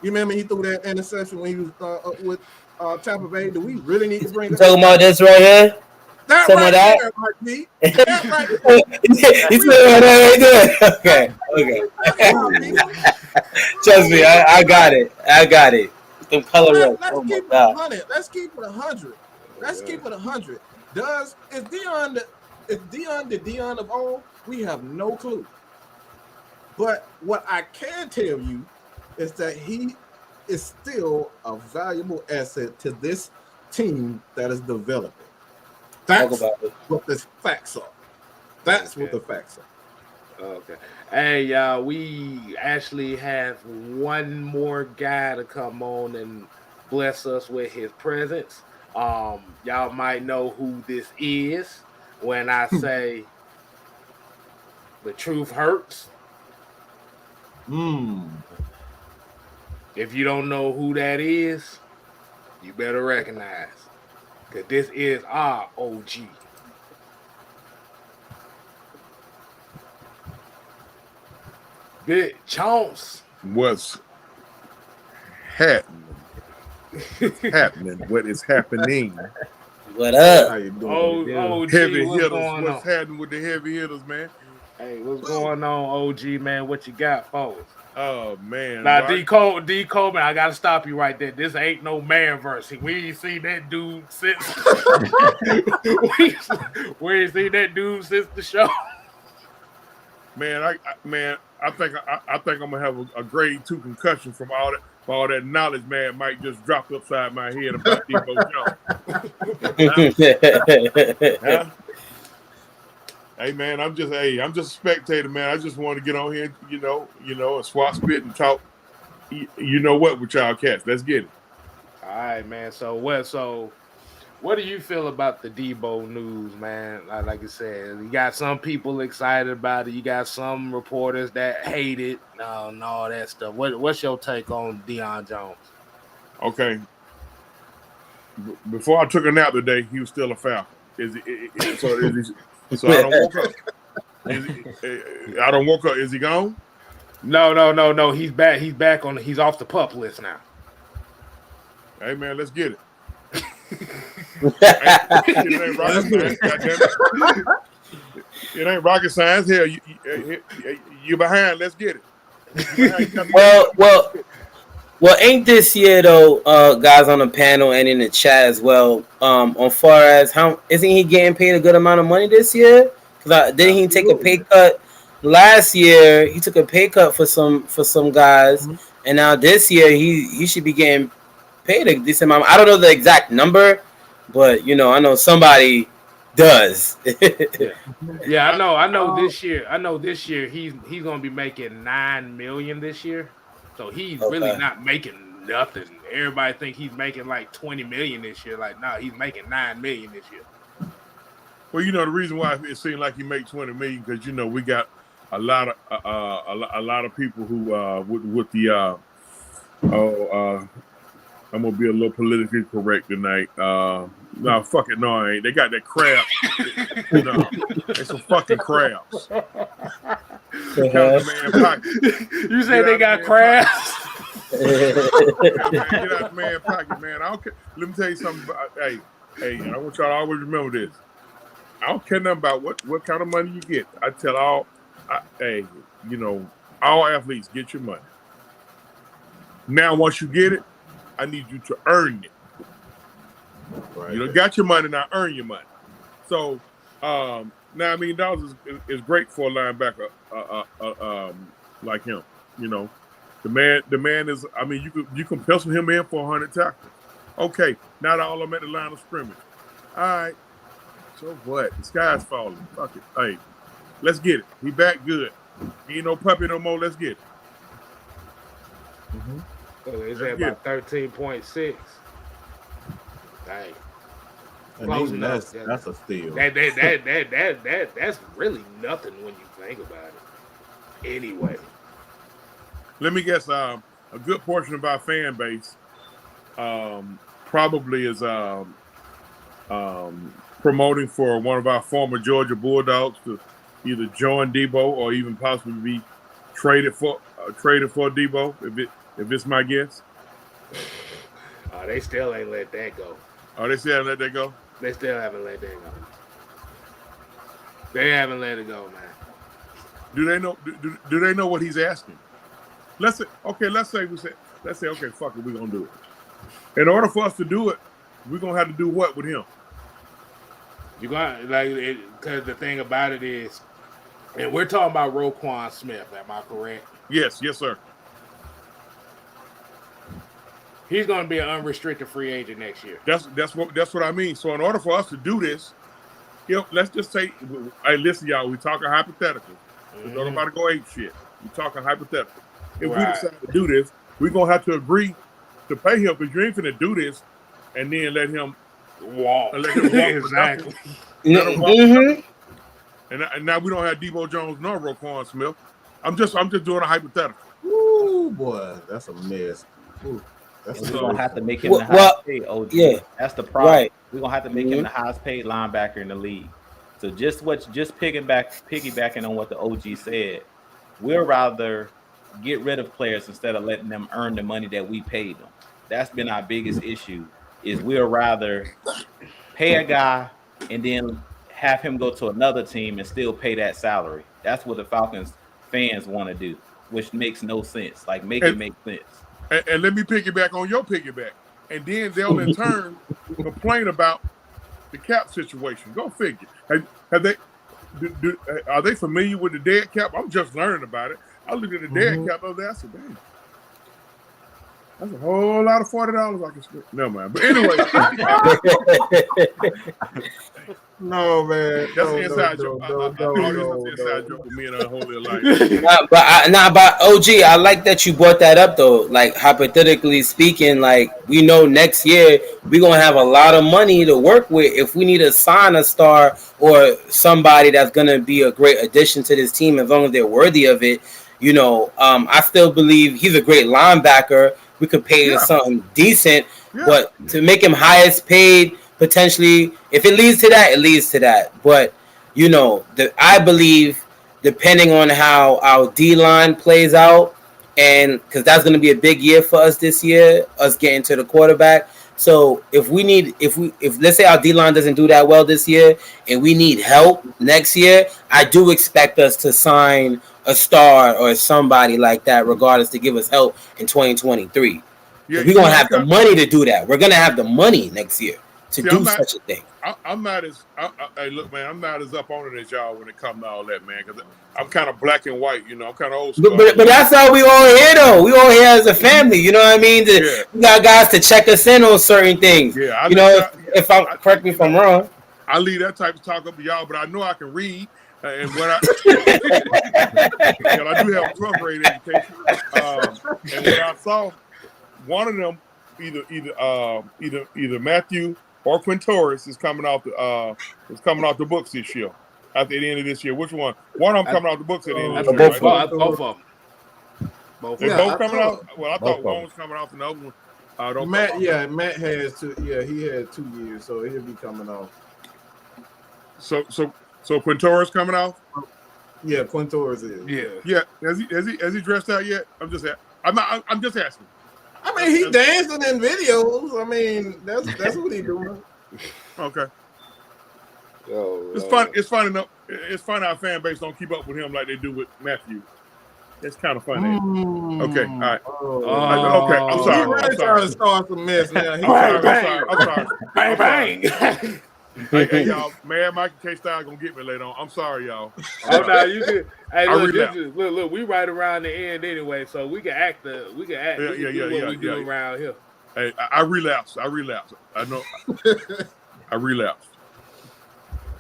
You remember he threw that interception when he was with Tampa Bay? Do we really need to bring that? Talking about this right here? That Some right of that? there, Mark G. That right there. You said that right there. Okay. Trust me, I got it. I got it. Them color rush. Let's Oh my keep it God. 100. Let's keep it 100. Let's keep it 100. Is Deion the Deion of old? We have no clue. But what I can tell you is that he is still a valuable asset to this team that is developing. That's what the facts are. That's what the facts are. Okay. Hey, y'all, we actually have one more guy to come on and bless us with his presence. Y'all might know who this is when I say the truth hurts. If you don't know who that is, you better recognize, because this is our OG. Big Chance. What's happening? What is happening? What up? How you doing? OG, Heavy what's hitters. going What's on? happening with the heavy hitters, man? Hey, what's going on, OG, man? What you got for us? Oh man. Now, Rock- D. Coleman, I gotta stop you right there. This ain't no man verse. We ain't seen that dude since we ain't seen that dude since the show. Man, I think I'm gonna have a grade 2 concussion from all that knowledge, man. Might just drop upside my head about Debo Jones. Hey man, I'm just a spectator, man. I just want to get on here, and swap spit and talk. You know what with y'all cats? Let's get it. All right, man. So what do you feel about the Debo news, man? Like I said, you got some people excited about it. You got some reporters that hate it and all that stuff. What's your take on Deion Jones? Okay. Before I took a nap today, he was still a Falcon. So I don't woke up. I don't woke up. Is he gone? No. He's back. He's off the PUP list now. Hey man, let's get it. It ain't rocket science. Goddamn it. It ain't rocket science. Hell, you behind. Let's get it. Well, ain't this year though, guys on the panel and in the chat as well. On far as how isn't he getting paid a good amount of money this year? Because didn't he take a pay cut last year? He took a pay cut for some guys, and now this year he should be getting paid a decent amount. I don't know the exact number, but I know somebody does. Yeah, I know. This year he's gonna be making $9 million this year. So he's really not making nothing. Everybody think he's making like $20 million this year. Like, no, he's making $9 million this year. Well, the reason why it seemed like he made $20 million because we got a lot of people who with the I'm gonna be a little politically correct tonight. No, fuck it, no, I ain't. They got that crab. No, they some fucking crabs. Get out the man pocket. You say they got crabs? Get out the man pocket, man. I don't care. Let me tell you something. Hey, I want y'all to always remember this. I don't care nothing about what kind of money you get. I tell all athletes, get your money. Now, once you get it, I need you to earn it. Right. You got your money, now earn your money. So, $9 million is great for a linebacker like him. The man is. I mean, you can pencil him in for 100 tackles. Okay, not all of them at the line of scrimmage. All right. So what? The sky's falling. Fuck it. Hey, let's get it. He back good. He ain't no puppy no more. Let's get it. Mm-hmm. So it's at about 13.6. Dang. And that's a steal. That's really nothing when you think about it. Anyway. Let me guess. A good portion of our fan base probably is promoting for one of our former Georgia Bulldogs to either join Debo or even possibly be traded for Debo. If it's my guess. They still ain't let that go. Oh, they still haven't let that go? They still haven't let that go. They haven't let it go, man. Do they know? Do they know what he's asking? Let's say, okay, fuck it, we're gonna do it. In order for us to do it, we're gonna have to do what with him? You got because the thing about it is, and we're talking about Roquan Smith. Am I correct? Yes, sir. He's going to be an unrestricted free agent next year. That's what I mean. So in order for us to do this, let's just say, hey, listen, y'all, we talking hypothetical. We don't about to go ape shit. We talking hypothetical. If we decide to do this, we're gonna have to agree to pay him because you ain't finna do this and then let him walk. Exactly. And now we don't have Debo Jones nor Roquan Smith. I'm just doing a hypothetical. Ooh, boy, that's a mess. Ooh. We're gonna have to make him the highest paid OG. Yeah, that's the problem. Right. We're gonna have to make him the highest paid linebacker in the league. So just piggybacking on what the OG said, we'll rather get rid of players instead of letting them earn the money that we paid them. That's been our biggest issue. Is we'll rather pay a guy and then have him go to another team and still pay that salary. That's what the Falcons fans want to do, which makes no sense. Like it make sense. And let me piggyback on your piggyback. And then they'll in turn complain about the cap situation. Go figure. Are they familiar with the dead cap? I'm just learning about it. I looked at the dead cap over there. I said, dang, that's a whole lot of $40 I can spend. No, man. But anyway. No, man. That's No, an inside no, joke. no, no, no, Inside no. joke with me and Unholy Alliance. But OG, I like that you brought that up though. Like hypothetically speaking, like we know next year we're gonna have a lot of money to work with if we need to sign a star or somebody that's gonna be a great addition to this team as long as they're worthy of it. I still believe he's a great linebacker. We could pay him something decent, but to make him highest paid potentially, if it leads to that, it leads to that. But I believe depending on how our D-line plays out, and because that's going to be a big year for us this year, us getting to the quarterback. So if let's say our D-line doesn't do that well this year and we need help next year, I do expect us to sign a star or somebody like that regardless to give us help in 2023. We're going to have the money to do that. We're going to have the money next year to do such a thing. I'm not as hey, look, man, I'm not as up on it as y'all when it comes to all that, man. Because I'm kind of black and white, I'm kind of old school. But that's how we all here, though. We all here as a family. You know what I mean? We got guys to check us in on certain things. Yeah, if I'm correct me if I'm wrong. I leave that type of talk up to y'all, but I know I can read, and when I do have a 12th grade education, and when I saw one of them, either Matthew or Quintorris is coming off the books this year. At the end of this year, which one? One of them coming off the books at the end of this year. Right? Both of them. Both coming out. Well, I thought one was coming off, and the other one. Matt has 2. Yeah, he had 2 years, so he'll be coming off. So Quintorris coming off. Yeah, Quintorris is. Yeah. Has he dressed out yet? I'm just asking. I mean, he dancing in videos. I mean, that's what he doing. Okay. It's fun. It's fun enough. It's fun our fan base don't keep up with him like they do with Matthew. It's kind of funny. Okay. All right. Okay. I'm sorry. He's really trying to start some mess now. I'm sorry. Bang. Hey, y'all, man, Mike and K-Style gonna get me later on. I'm sorry, y'all. No, you good. Hey, look, we right around the end anyway, so we can act. We can what we do around here. Hey, I relapsed. I know. I relapsed.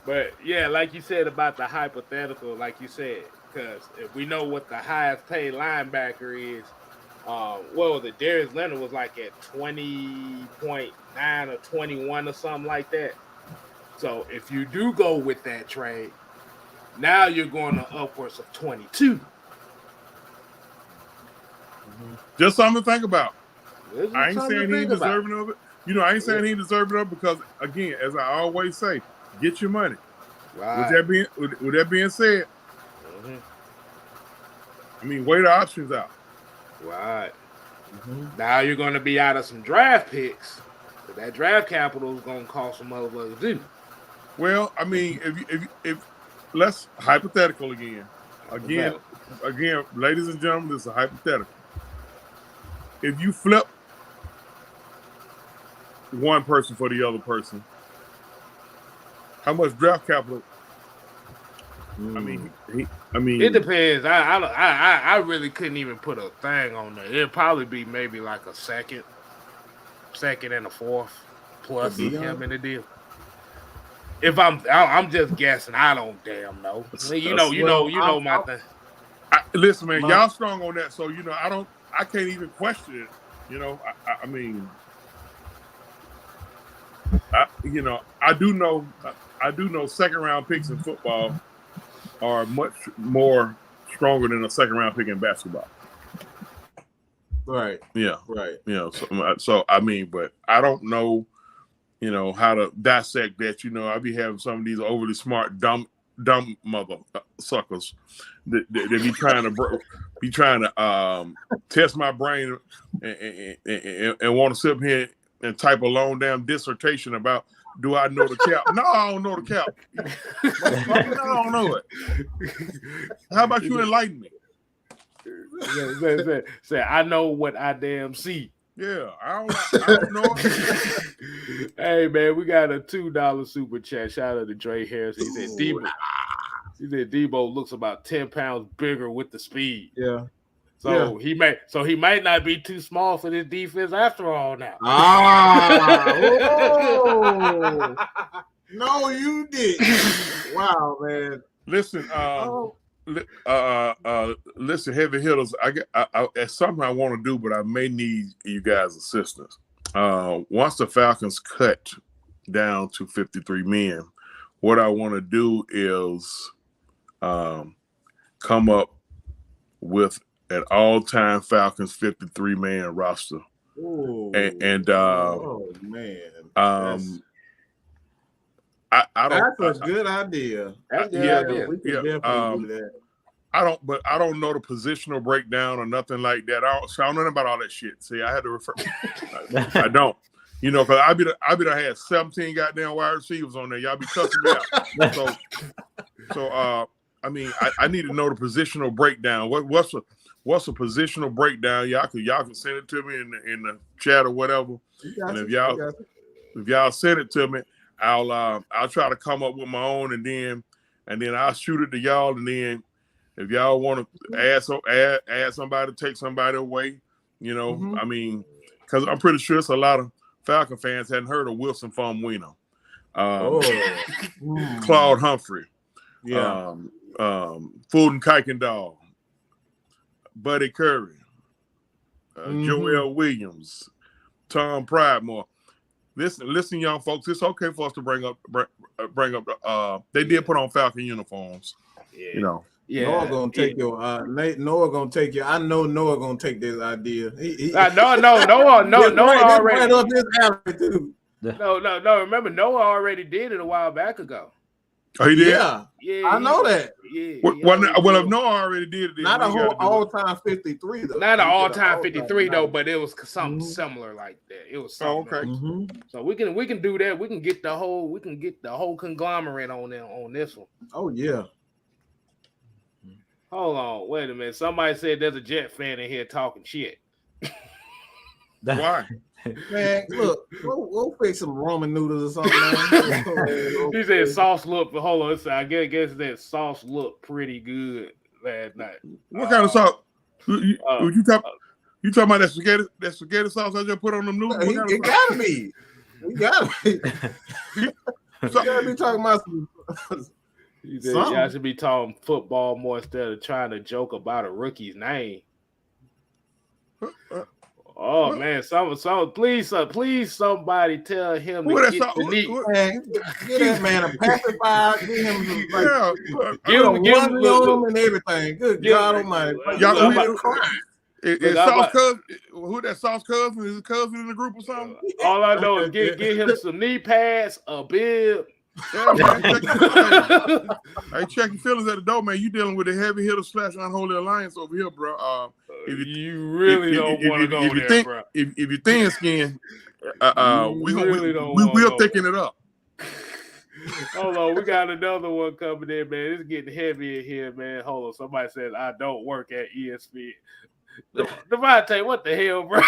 But yeah, like you said about the hypothetical, like you said, because if we know what the highest paid linebacker is, what was it? Darius Leonard was like at 20.9 or 21 or something like that. So if you do go with that trade, now you're going to upwards of 22. Just something to think about. I ain't saying he deserving of it. I ain't saying he deserving of it because, again, as I always say, get your money. Right. With that being said, I mean, weigh the options out. Right. Now you're going to be out of some draft picks. But that draft capital is going to cost some motherfuckers too. Well, I mean, if let's hypothetical again, ladies and gentlemen, this is a hypothetical. If you flip one person for the other person, how much draft capital? I mean, it depends. I really couldn't even put a thing on there. It'd probably be maybe like a second and a fourth plus him in the deal. If I'm just guessing, I don't damn know. You know my thing. Listen, man, y'all strong on that, so I can't even question it. I mean, I do know second round picks in football are much more stronger than a second round pick in basketball. Right. Yeah. Right. So I mean, but I don't know, how to dissect that. I be having some of these overly smart, dumb mother suckers that be trying to test my brain and want to sit up here and type a long damn dissertation about, do I know the cap? No, I don't know the cap. I don't know it. How about you enlighten me? Say, I know what I damn see. Yeah, I don't know. Hey man, we got a $2 super chat. Shout out to Dre Harris. He said Debo looks about 10 pounds bigger with the speed. Yeah. So he might not be too small for this defense after all now. No, you did. Wow, man. Listen, listen, heavy hitters. It's something I want to do, but I may need you guys' assistance. Once the Falcons cut down to 53 men, what I want to do is come up with an all-time Falcons 53-man roster. Ooh. Oh man, I don't. That's a good idea. That's a good idea. We can definitely do that. I don't know the positional breakdown or nothing like that. I don't know about all that shit. See, I had to refer. I don't. You know, because I be had 17 goddamn wide receivers on there. Y'all be cussing me out. So I mean, I need to know the positional breakdown. What's a positional breakdown? Y'all can send it to me in the chat or whatever. And if y'all send it to me, I'll try to come up with my own, and then I'll shoot it to y'all, and then if y'all want to add somebody, take somebody away, you know, I mean, because I'm pretty sure it's a lot of Falcon fans hadn't heard of Wilson Famwino, Claude Humphrey, Fulton Kuykendall, Buddy Curry, Joel Williams, Tom Pridemore. Listen, young folks. It's okay for us to bring up. They did put on Falcon uniforms. Yeah. You know. Yeah. Noah gonna take your. Noah gonna take your. I know Noah gonna take this idea. Noah already. Right up his alley too. No. Remember, Noah already did it a while back ago. Oh, he did? Yeah, I know that. Yeah. Well, if Noah already did it, not a whole all-time 53 though. Not an all-time 53 though, but it was something similar like that. It was something. Oh, okay. So we can do that. We can get the whole conglomerate on this one. Oh yeah. Hold on, wait a minute. Somebody said there's a Jet fan in here talking shit. Why? Man, look, go fix some ramen noodles or something. He said sauce look. Hold on, I guess that sauce looked pretty good last night. What kind of sauce? You talking about that spaghetti sauce I just put on them noodles? It gotta be. You gotta be. You gotta be talking about some. He said y'all should be talking football more instead of trying to joke about a rookie's name. Oh man, please somebody tell him to get that man a pacifier, give him him and everything. Good God Almighty! Is Sauce Cousin? Who that Sauce Cousin? Is his cousin in the group or something? All I know is get him some knee pads, a bib. Yeah, man, check your feelings at the door, man. You dealing with a heavy hitter / unholy alliance over here, bro. You really don't want to go there, bro. If you're thin skin, we're picking it up. Hold on, we got another one coming in, man. It's getting heavy in here, man. Hold on, somebody says I don't work at ESPN. Devontae, what the hell, bro?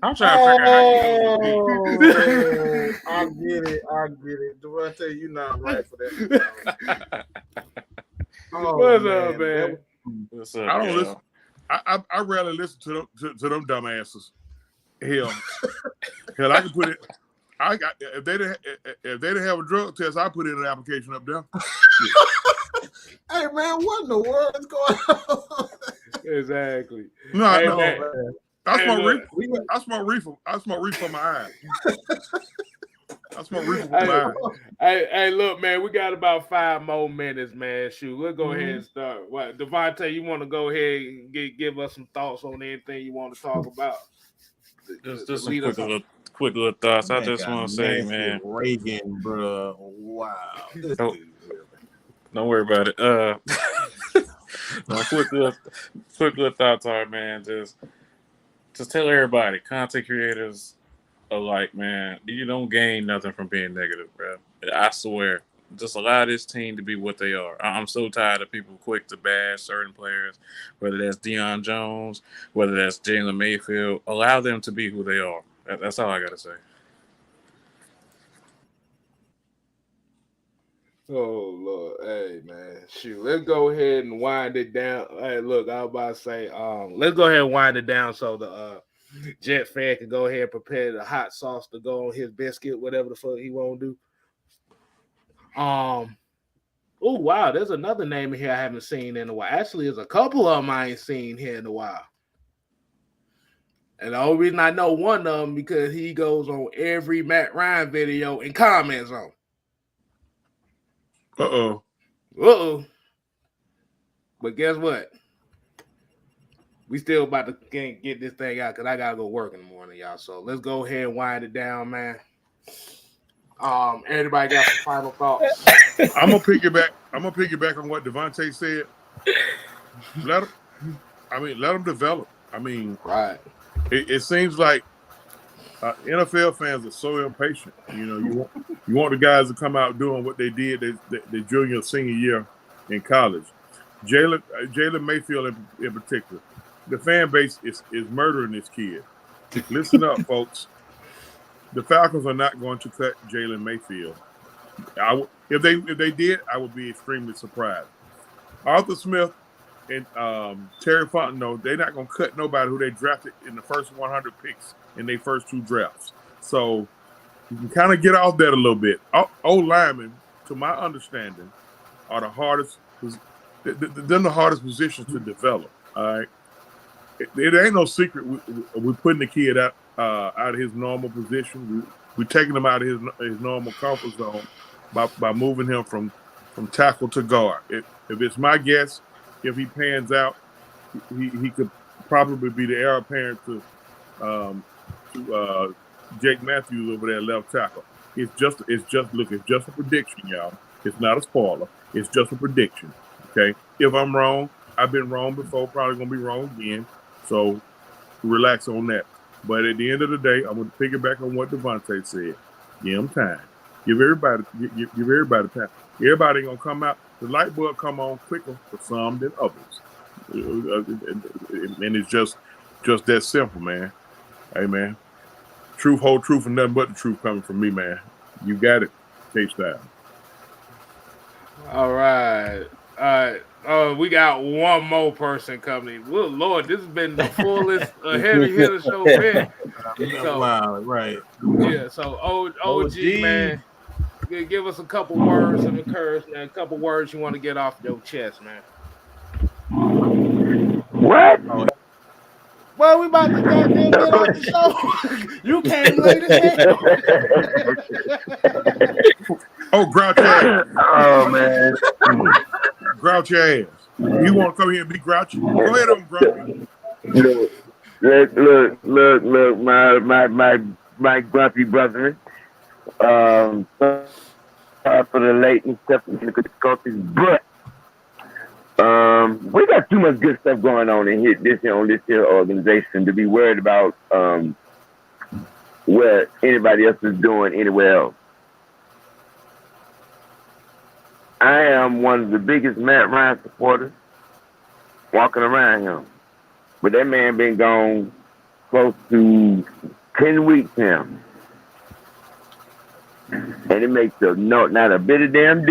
I'm trying to figure out I get it. Devontae, you're not right for that. What's up, man? What's up, I don't listen. I rarely listen to them dumbasses. Hell, I can put it. If they didn't have a drug test, I put in an application up there. Hey man, what in the world is going on? Exactly. No, hey, no. Man. I smoke reefer. I smoke reefer from my eyes. I smoke reefer from my eyes. Hey, look, man, we got about 5 more minutes, man. Shoot, we'll go ahead and start. What, Devontae, you want to go ahead and give us some thoughts on anything you want to talk about? Just some quick little thoughts. I just want to say, man, Reagan, bro. Wow. Don't worry about it. Quick little thoughts are, man. Just tell everybody, content creators alike, man. You don't gain nothing from being negative, bro. I swear. Just allow this team to be what they are. I'm so tired of people quick to bash certain players, whether that's Deion Jones, whether that's Jalen Mayfield. Allow them to be who they are. That's all I got to say. Oh Lord, hey man, shoot. Let's go ahead and wind it down. Hey, look, I was about to say, let's go ahead and wind it down so Jet fan can go ahead and prepare the hot sauce to go on his biscuit, whatever the fuck he won't do. Oh wow, there's another name in here I haven't seen in a while. Actually, there's a couple of them I ain't seen here in a while. And the only reason I know one of them because he goes on every Matt Ryan video and comments on. Uh-oh. But guess what? We still about to get this thing out because I gotta go work in the morning, y'all. So let's go ahead and wind it down, man. Everybody got some final thoughts? I'm gonna piggyback on what Devontae said. Let them develop. I mean, right. It seems like NFL fans are so impatient. You know, you want the guys to come out doing what they did their junior, senior year in college. Jalen Mayfield in particular, the fan base is murdering this kid. Listen up, folks. The Falcons are not going to cut Jalen Mayfield. If they did, I would be extremely surprised. Arthur Smith and Terry Fontenot, they're not going to cut nobody who they drafted in the first 100 picks in their first 2 drafts. So you can kind of get off that a little bit. Old linemen, to my understanding, are the hardest. They're the hardest positions to develop. All right, it ain't no secret. We're putting the kid out of his normal position. We're taking him out of his normal comfort zone by moving him from tackle to guard. If it's my guess, if he pans out, he could probably be the heir apparent to Jake Matthews over there left tackle. It's just a prediction, y'all. It's not a spoiler. It's just a prediction. Okay. If I'm wrong, I've been wrong before, probably gonna be wrong again. So relax on that. But at the end of the day, I'm gonna piggyback on what Devontae said. Give him time. Give everybody time. Everybody gonna come out. The light bulb come on quicker for some than others. And it's just that simple, man. Hey, man. Truth, whole truth, and nothing but the truth coming from me, man. You got it. K-Style. All right. We got one more person coming. Well, Lord, this has been the fullest heavy hitter show been. So, wow, right. Yeah, so OG, man, give us a couple words of encouragement, a couple words you want to get off your chest, man. What? Well, we about to goddamn get off the show. You can't lay the hell. Oh, grouch ass. Oh, man. Grouch ass. You want to come here and be grouchy? Go ahead on, Grumpy. Look, my grumpy brethren. Sorry for the late and stuff in the difficulties, but we got too much good stuff going on in this organization to be worried about what anybody else is doing anywhere else. I am one of the biggest Matt Ryan supporters walking around him. But that man been gone close to 10 weeks now. And it makes not a bit of damn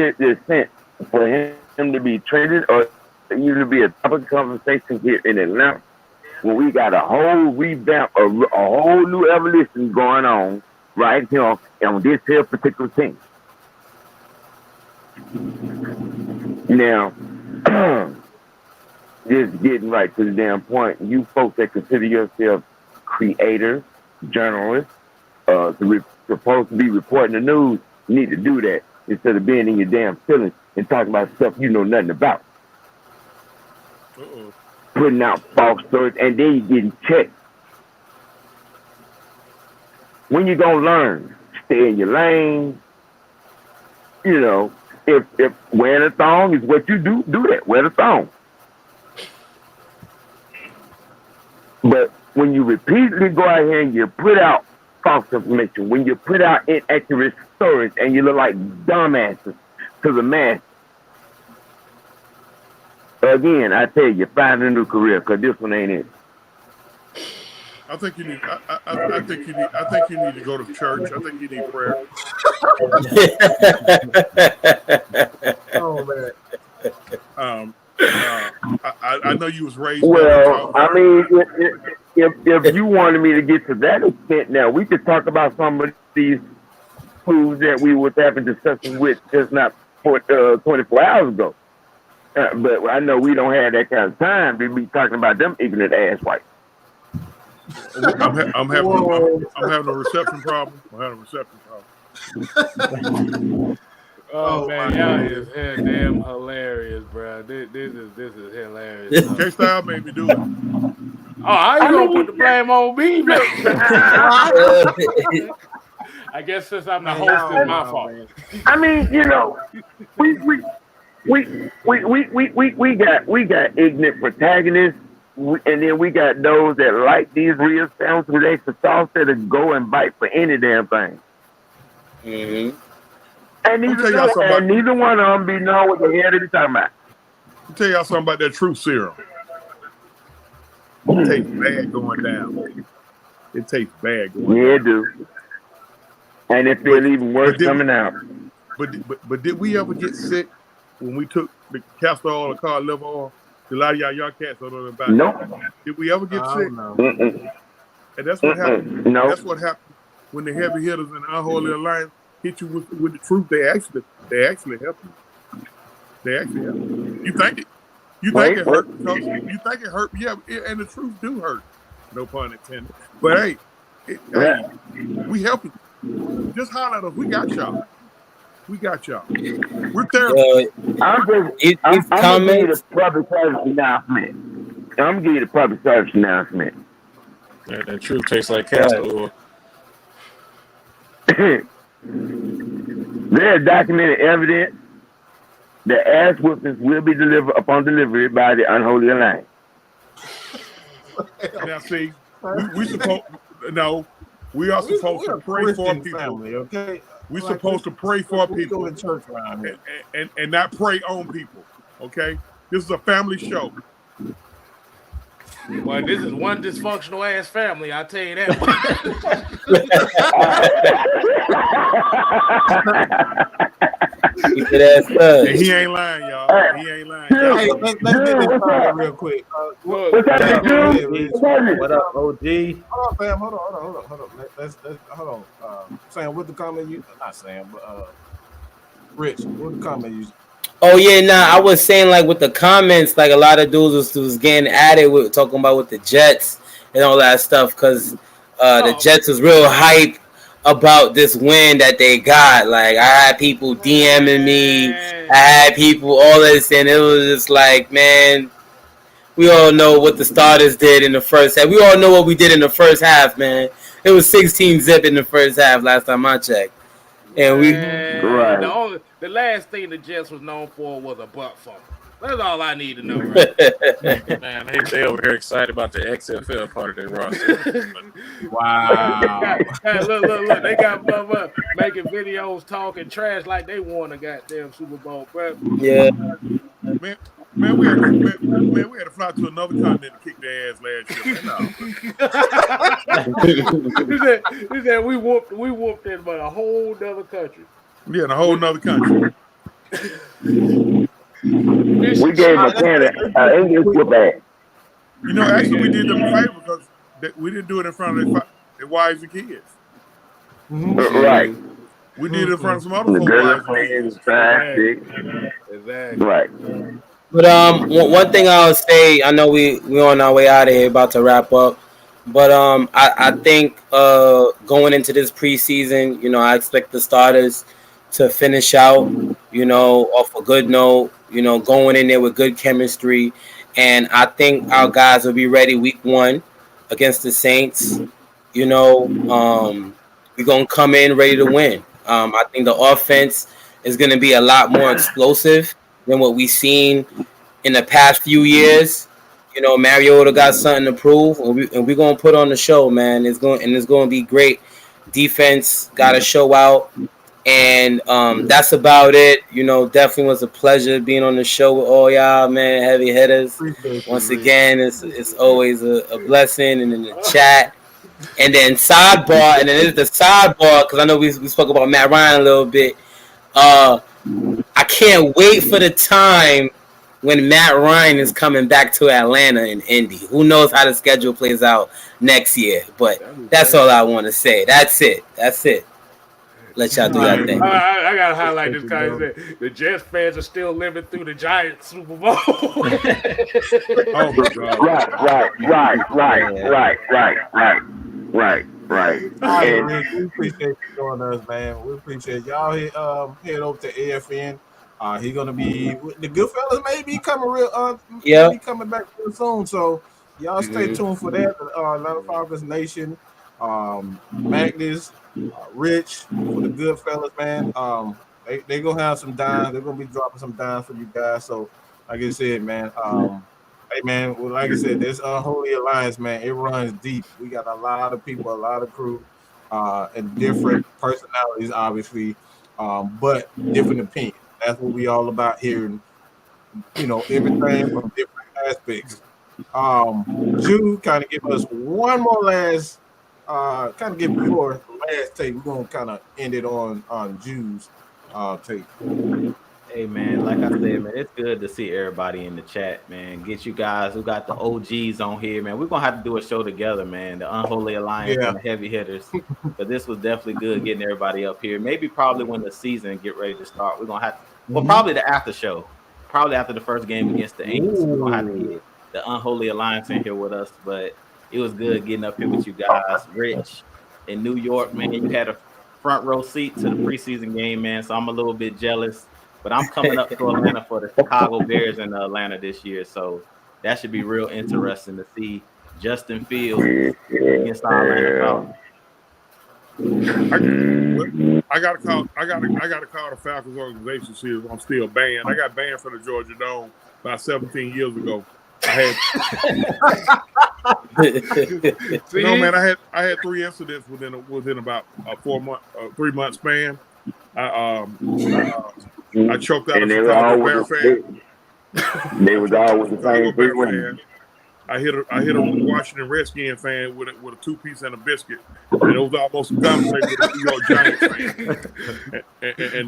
sense for him to be traded or even to be a topic of conversation here in Atlanta when we got a whole revamp, a whole new evolution going on right here on this here particular team. Now, just getting right to the damn point, you folks that consider yourselves creators, journalists, supposed to be reporting the news, need to do that instead of being in your damn feelings and talking about stuff you know nothing about. Putting out false stories, and then you're getting checked. When you gonna learn? Stay in your lane. You know, if wearing a thong is what you do that. Wear the thong. But when you repeatedly go out here and you put out false information, when you put out inaccurate stories and you look like dumbasses to the mass, again, I tell you, find a new career because this one ain't it. I think you need. I think you need to go to church. I think you need prayer. Oh man. I know you was raised. Well, I mean, if you wanted me to get to that extent, now we could talk about some of these foods that we was having discussions with just not 24 hours ago. But I know we don't have that kind of time to be talking about them ignorant ass whites. I'm having a reception problem. Oh man, y'all is damn hilarious, bro. This is hilarious. K-Style made me do it. Oh, I ain't gonna put the blame on me, man. I guess since I'm the host, it's my fault. I mean, you know, we got ignorant protagonists, and then we got those that like these real sounds with extra sauce that go and bite for any damn thing. Mm-hmm. And neither one of them be knowing what the hell they be talking about. I'll tell y'all something about that truth serum. It tastes bad going down. It tastes bad going down. Yeah, it do. And it feels even worse coming out. But did we ever get sick when we took the castor oil or cod liver oil? A lot of y'all young cats don't know about Nope. Did we ever get sick? No. And that's what happened. No. That's what happened when the heavy hitters in the Unholy Alliance hit you with the truth. They actually help you. They actually help you. You think it hurt because you think it hurt. Yeah, and the truth do hurt. No pun intended. But hey, we help you. Just holler at us. We got y'all. We're there. I'm gonna give you the public service announcement. That truth tastes like castor oil. There's documented evidence that ass whoopings will be delivered upon delivery by the Unholy Alliance. Now, see, we are supposed to pray for people. Family, okay? We're supposed to pray for people go to church around here. and not pray on people. Okay, this is a family show. Well, this is one dysfunctional ass family. I'll tell you that. And he ain't lying, y'all. He ain't lying. Hey, let's get this started real quick. What's up, What up, OG? Hold on, fam. Hold on. Let's hold on. Sam, what the comment you? Not Sam, but Rich. What the comment you? Oh yeah, I was saying like with the comments, like a lot of dudes was getting at it with talking about with the Jets and all that stuff because the Jets was real hype about this win that they got. Like I had people DMing me, I had people all this, and it was just like, man, we all know what the starters did in the first half. We all know what we did in the first half, man. It was 16-0 in the first half last time I checked, and we. Right. The last thing the Jets was known for was a butt fumble. That's all I need to know. Right? Man, they over here excited about the XFL part of their roster. Wow. Look. They got motherfuckers making videos talking trash like they won a goddamn Super Bowl, bro. Yeah. Man, we had to fly to another continent to kick their ass last year. He said we whooped in about a whole other country. Yeah, in a whole nother country. We gave a English whoop-ass. You know, actually, we did them a favor because we didn't do it in front of their wives and kids. Right. We did it in front of some other The folks' girlfriends, Exactly. Right. But one thing I'll say, I know we on our way out of here, about to wrap up. But I think going into this preseason, you know, I expect the starters to finish out, you know, off a good note, you know, going in there with good chemistry. And I think our guys will be ready week 1 against the Saints. You know, we're going to come in ready to win. I think the offense is going to be a lot more explosive than what we've seen in the past few years. You know, Mariota got something to prove, and we're going to put on the show, man. It's going to be great. Defense got to show out. And that's about it. You know, definitely was a pleasure being on the show with all y'all, man. Heavy hitters. Once again, it's always a blessing. And in the chat, and then sidebar, and then there's the sidebar because I know we spoke about Matt Ryan a little bit. I can't wait for the time when Matt Ryan is coming back to Atlanta and Indy. Who knows how the schedule plays out next year? But that's all I want to say. That's it. Let y'all do your thing. I gotta highlight this guy. The Jets fans are still living through the Giants Super Bowl. Oh my God! Right. We appreciate you joining us, man. We appreciate y'all. Head over to AFN. He's gonna be the Goodfellas. May be coming be coming back real soon. So y'all stay tuned for that. Atlanta Falcons Nation, Magnus, Rich for the Goodfellas, man. They gonna have some dimes. They're gonna be dropping some dimes for you guys. So like I said, man. Hey man, well, like I said, this Unholy Alliance, man, it runs deep. We got a lot of people, a lot of crew, and different personalities, obviously, but different opinions. That's what we all about here. Everything from different aspects. Jude, kind of give us one more last, kind of give your last take. We're gonna kind of end it on Jude's take. Hey man, like I said, man, it's good to see everybody in the chat, man. Get you guys who got the OGs on here, man. We're gonna have to do a show together, man. The Unholy Alliance and the Heavy Hitters. But this was definitely good getting everybody up here. Maybe probably when the season get ready to start, we're gonna have to. Well, probably the after show. Probably after the first game against the Angels, we're gonna have to get the Unholy Alliance in here with us. But it was good getting up here with you guys. Rich in New York, man. You had a front row seat to the preseason game, man. So I'm a little bit jealous. But I'm coming up to Atlanta for the Chicago Bears in Atlanta this year. So that should be real interesting to see Justin Fields against our Atlanta Falcons. I gotta call the Falcons organization. See if I'm still banned. I got banned from the Georgia Dome about 17 years ago. I had 3 incidents within about a 3 month span. I choked out a Chicago Bear fan. They was all with the same fan. I hit a Washington Redskin fan with a 2-piece and a biscuit, and it was almost a conversation with a New York Giants fan.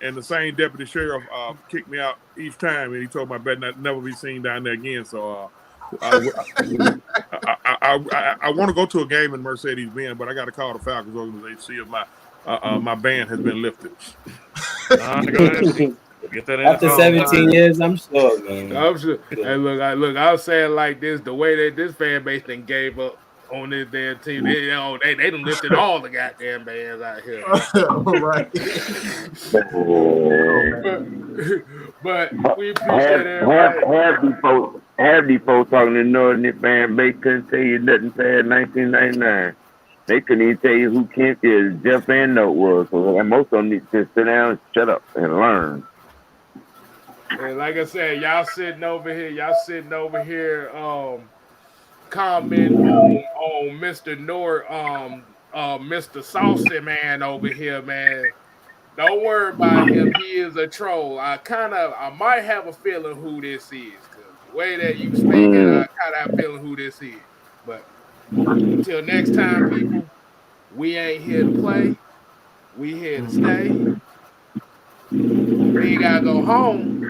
And the same deputy sheriff kicked me out each time, and he told me I better never be seen down there again. So I want to go to a game in Mercedes-Benz, but I got to call the Falcons organization to see if my ban has been lifted. Get that after 17 years, I'm sure, man. I'm sure. Hey, look, I was saying like this: the way that this fan base then gave up on this damn team, they done lifted all the goddamn bands out here. Right. but we appreciate everybody. Have these folks talking to Northern fan base couldn't tell you nothing past 1999. They couldn't even tell you who Kent is, Jeff Van Note was. So most of them need to sit down and shut up and learn. And like I said, y'all sitting over here, commenting on Mr. Nord, Mr. Saucy man over here, man. Don't worry about him. He is a troll. I might have a feeling who this is. Cause the way that you speaking, I kind of have a feeling who this is. But until next time, people, we ain't here to play. We here to stay. We ain't gotta go home.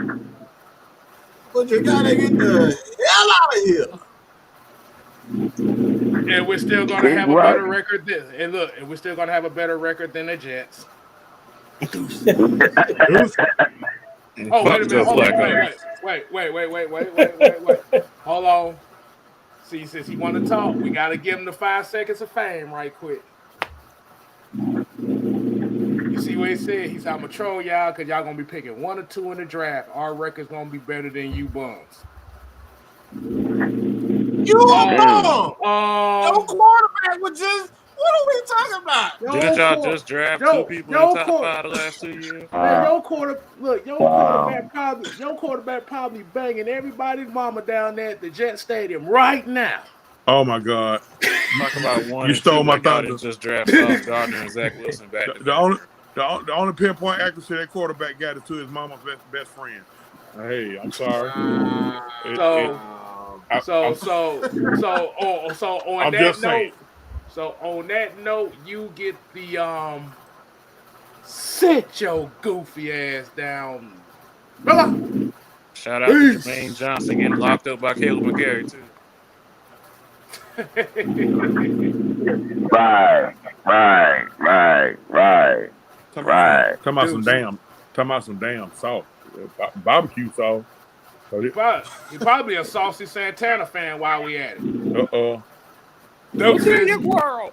But you gotta get the hell out of here. And we're still gonna have a better record and we're still gonna have a better record than the Jets. Oh, wait a minute. Wait. Hold on. See, since he want to talk, we got to give him the 5 seconds of fame right quick. You see what he said? He said, I'm going to troll y'all because y'all going to be picking 1 or 2 in the draft. Our record's going to be better than you bums. You a bum! Your quarterback was just... What are we talking about? Didn't y'all just draft 2 people in the top 5 the last 2 years? Man, your quarterback probably banging everybody's mama down there at the Jet Stadium right now. Oh my God! Talk about one. You stole my thunder. Just draft Sauce Gardner and Zach Wilson back. The only pinpoint accuracy that quarterback got is to his mama's best friend. Hey, I'm sorry. So on that note, you get the sit your goofy ass down, brother. Shout out to Jermaine Johnson getting locked up by Caleb McGarry too. Right. Come out some damn sauce. Barbecue sauce. He probably a Saucy Santana fan while we at it. What's in your world?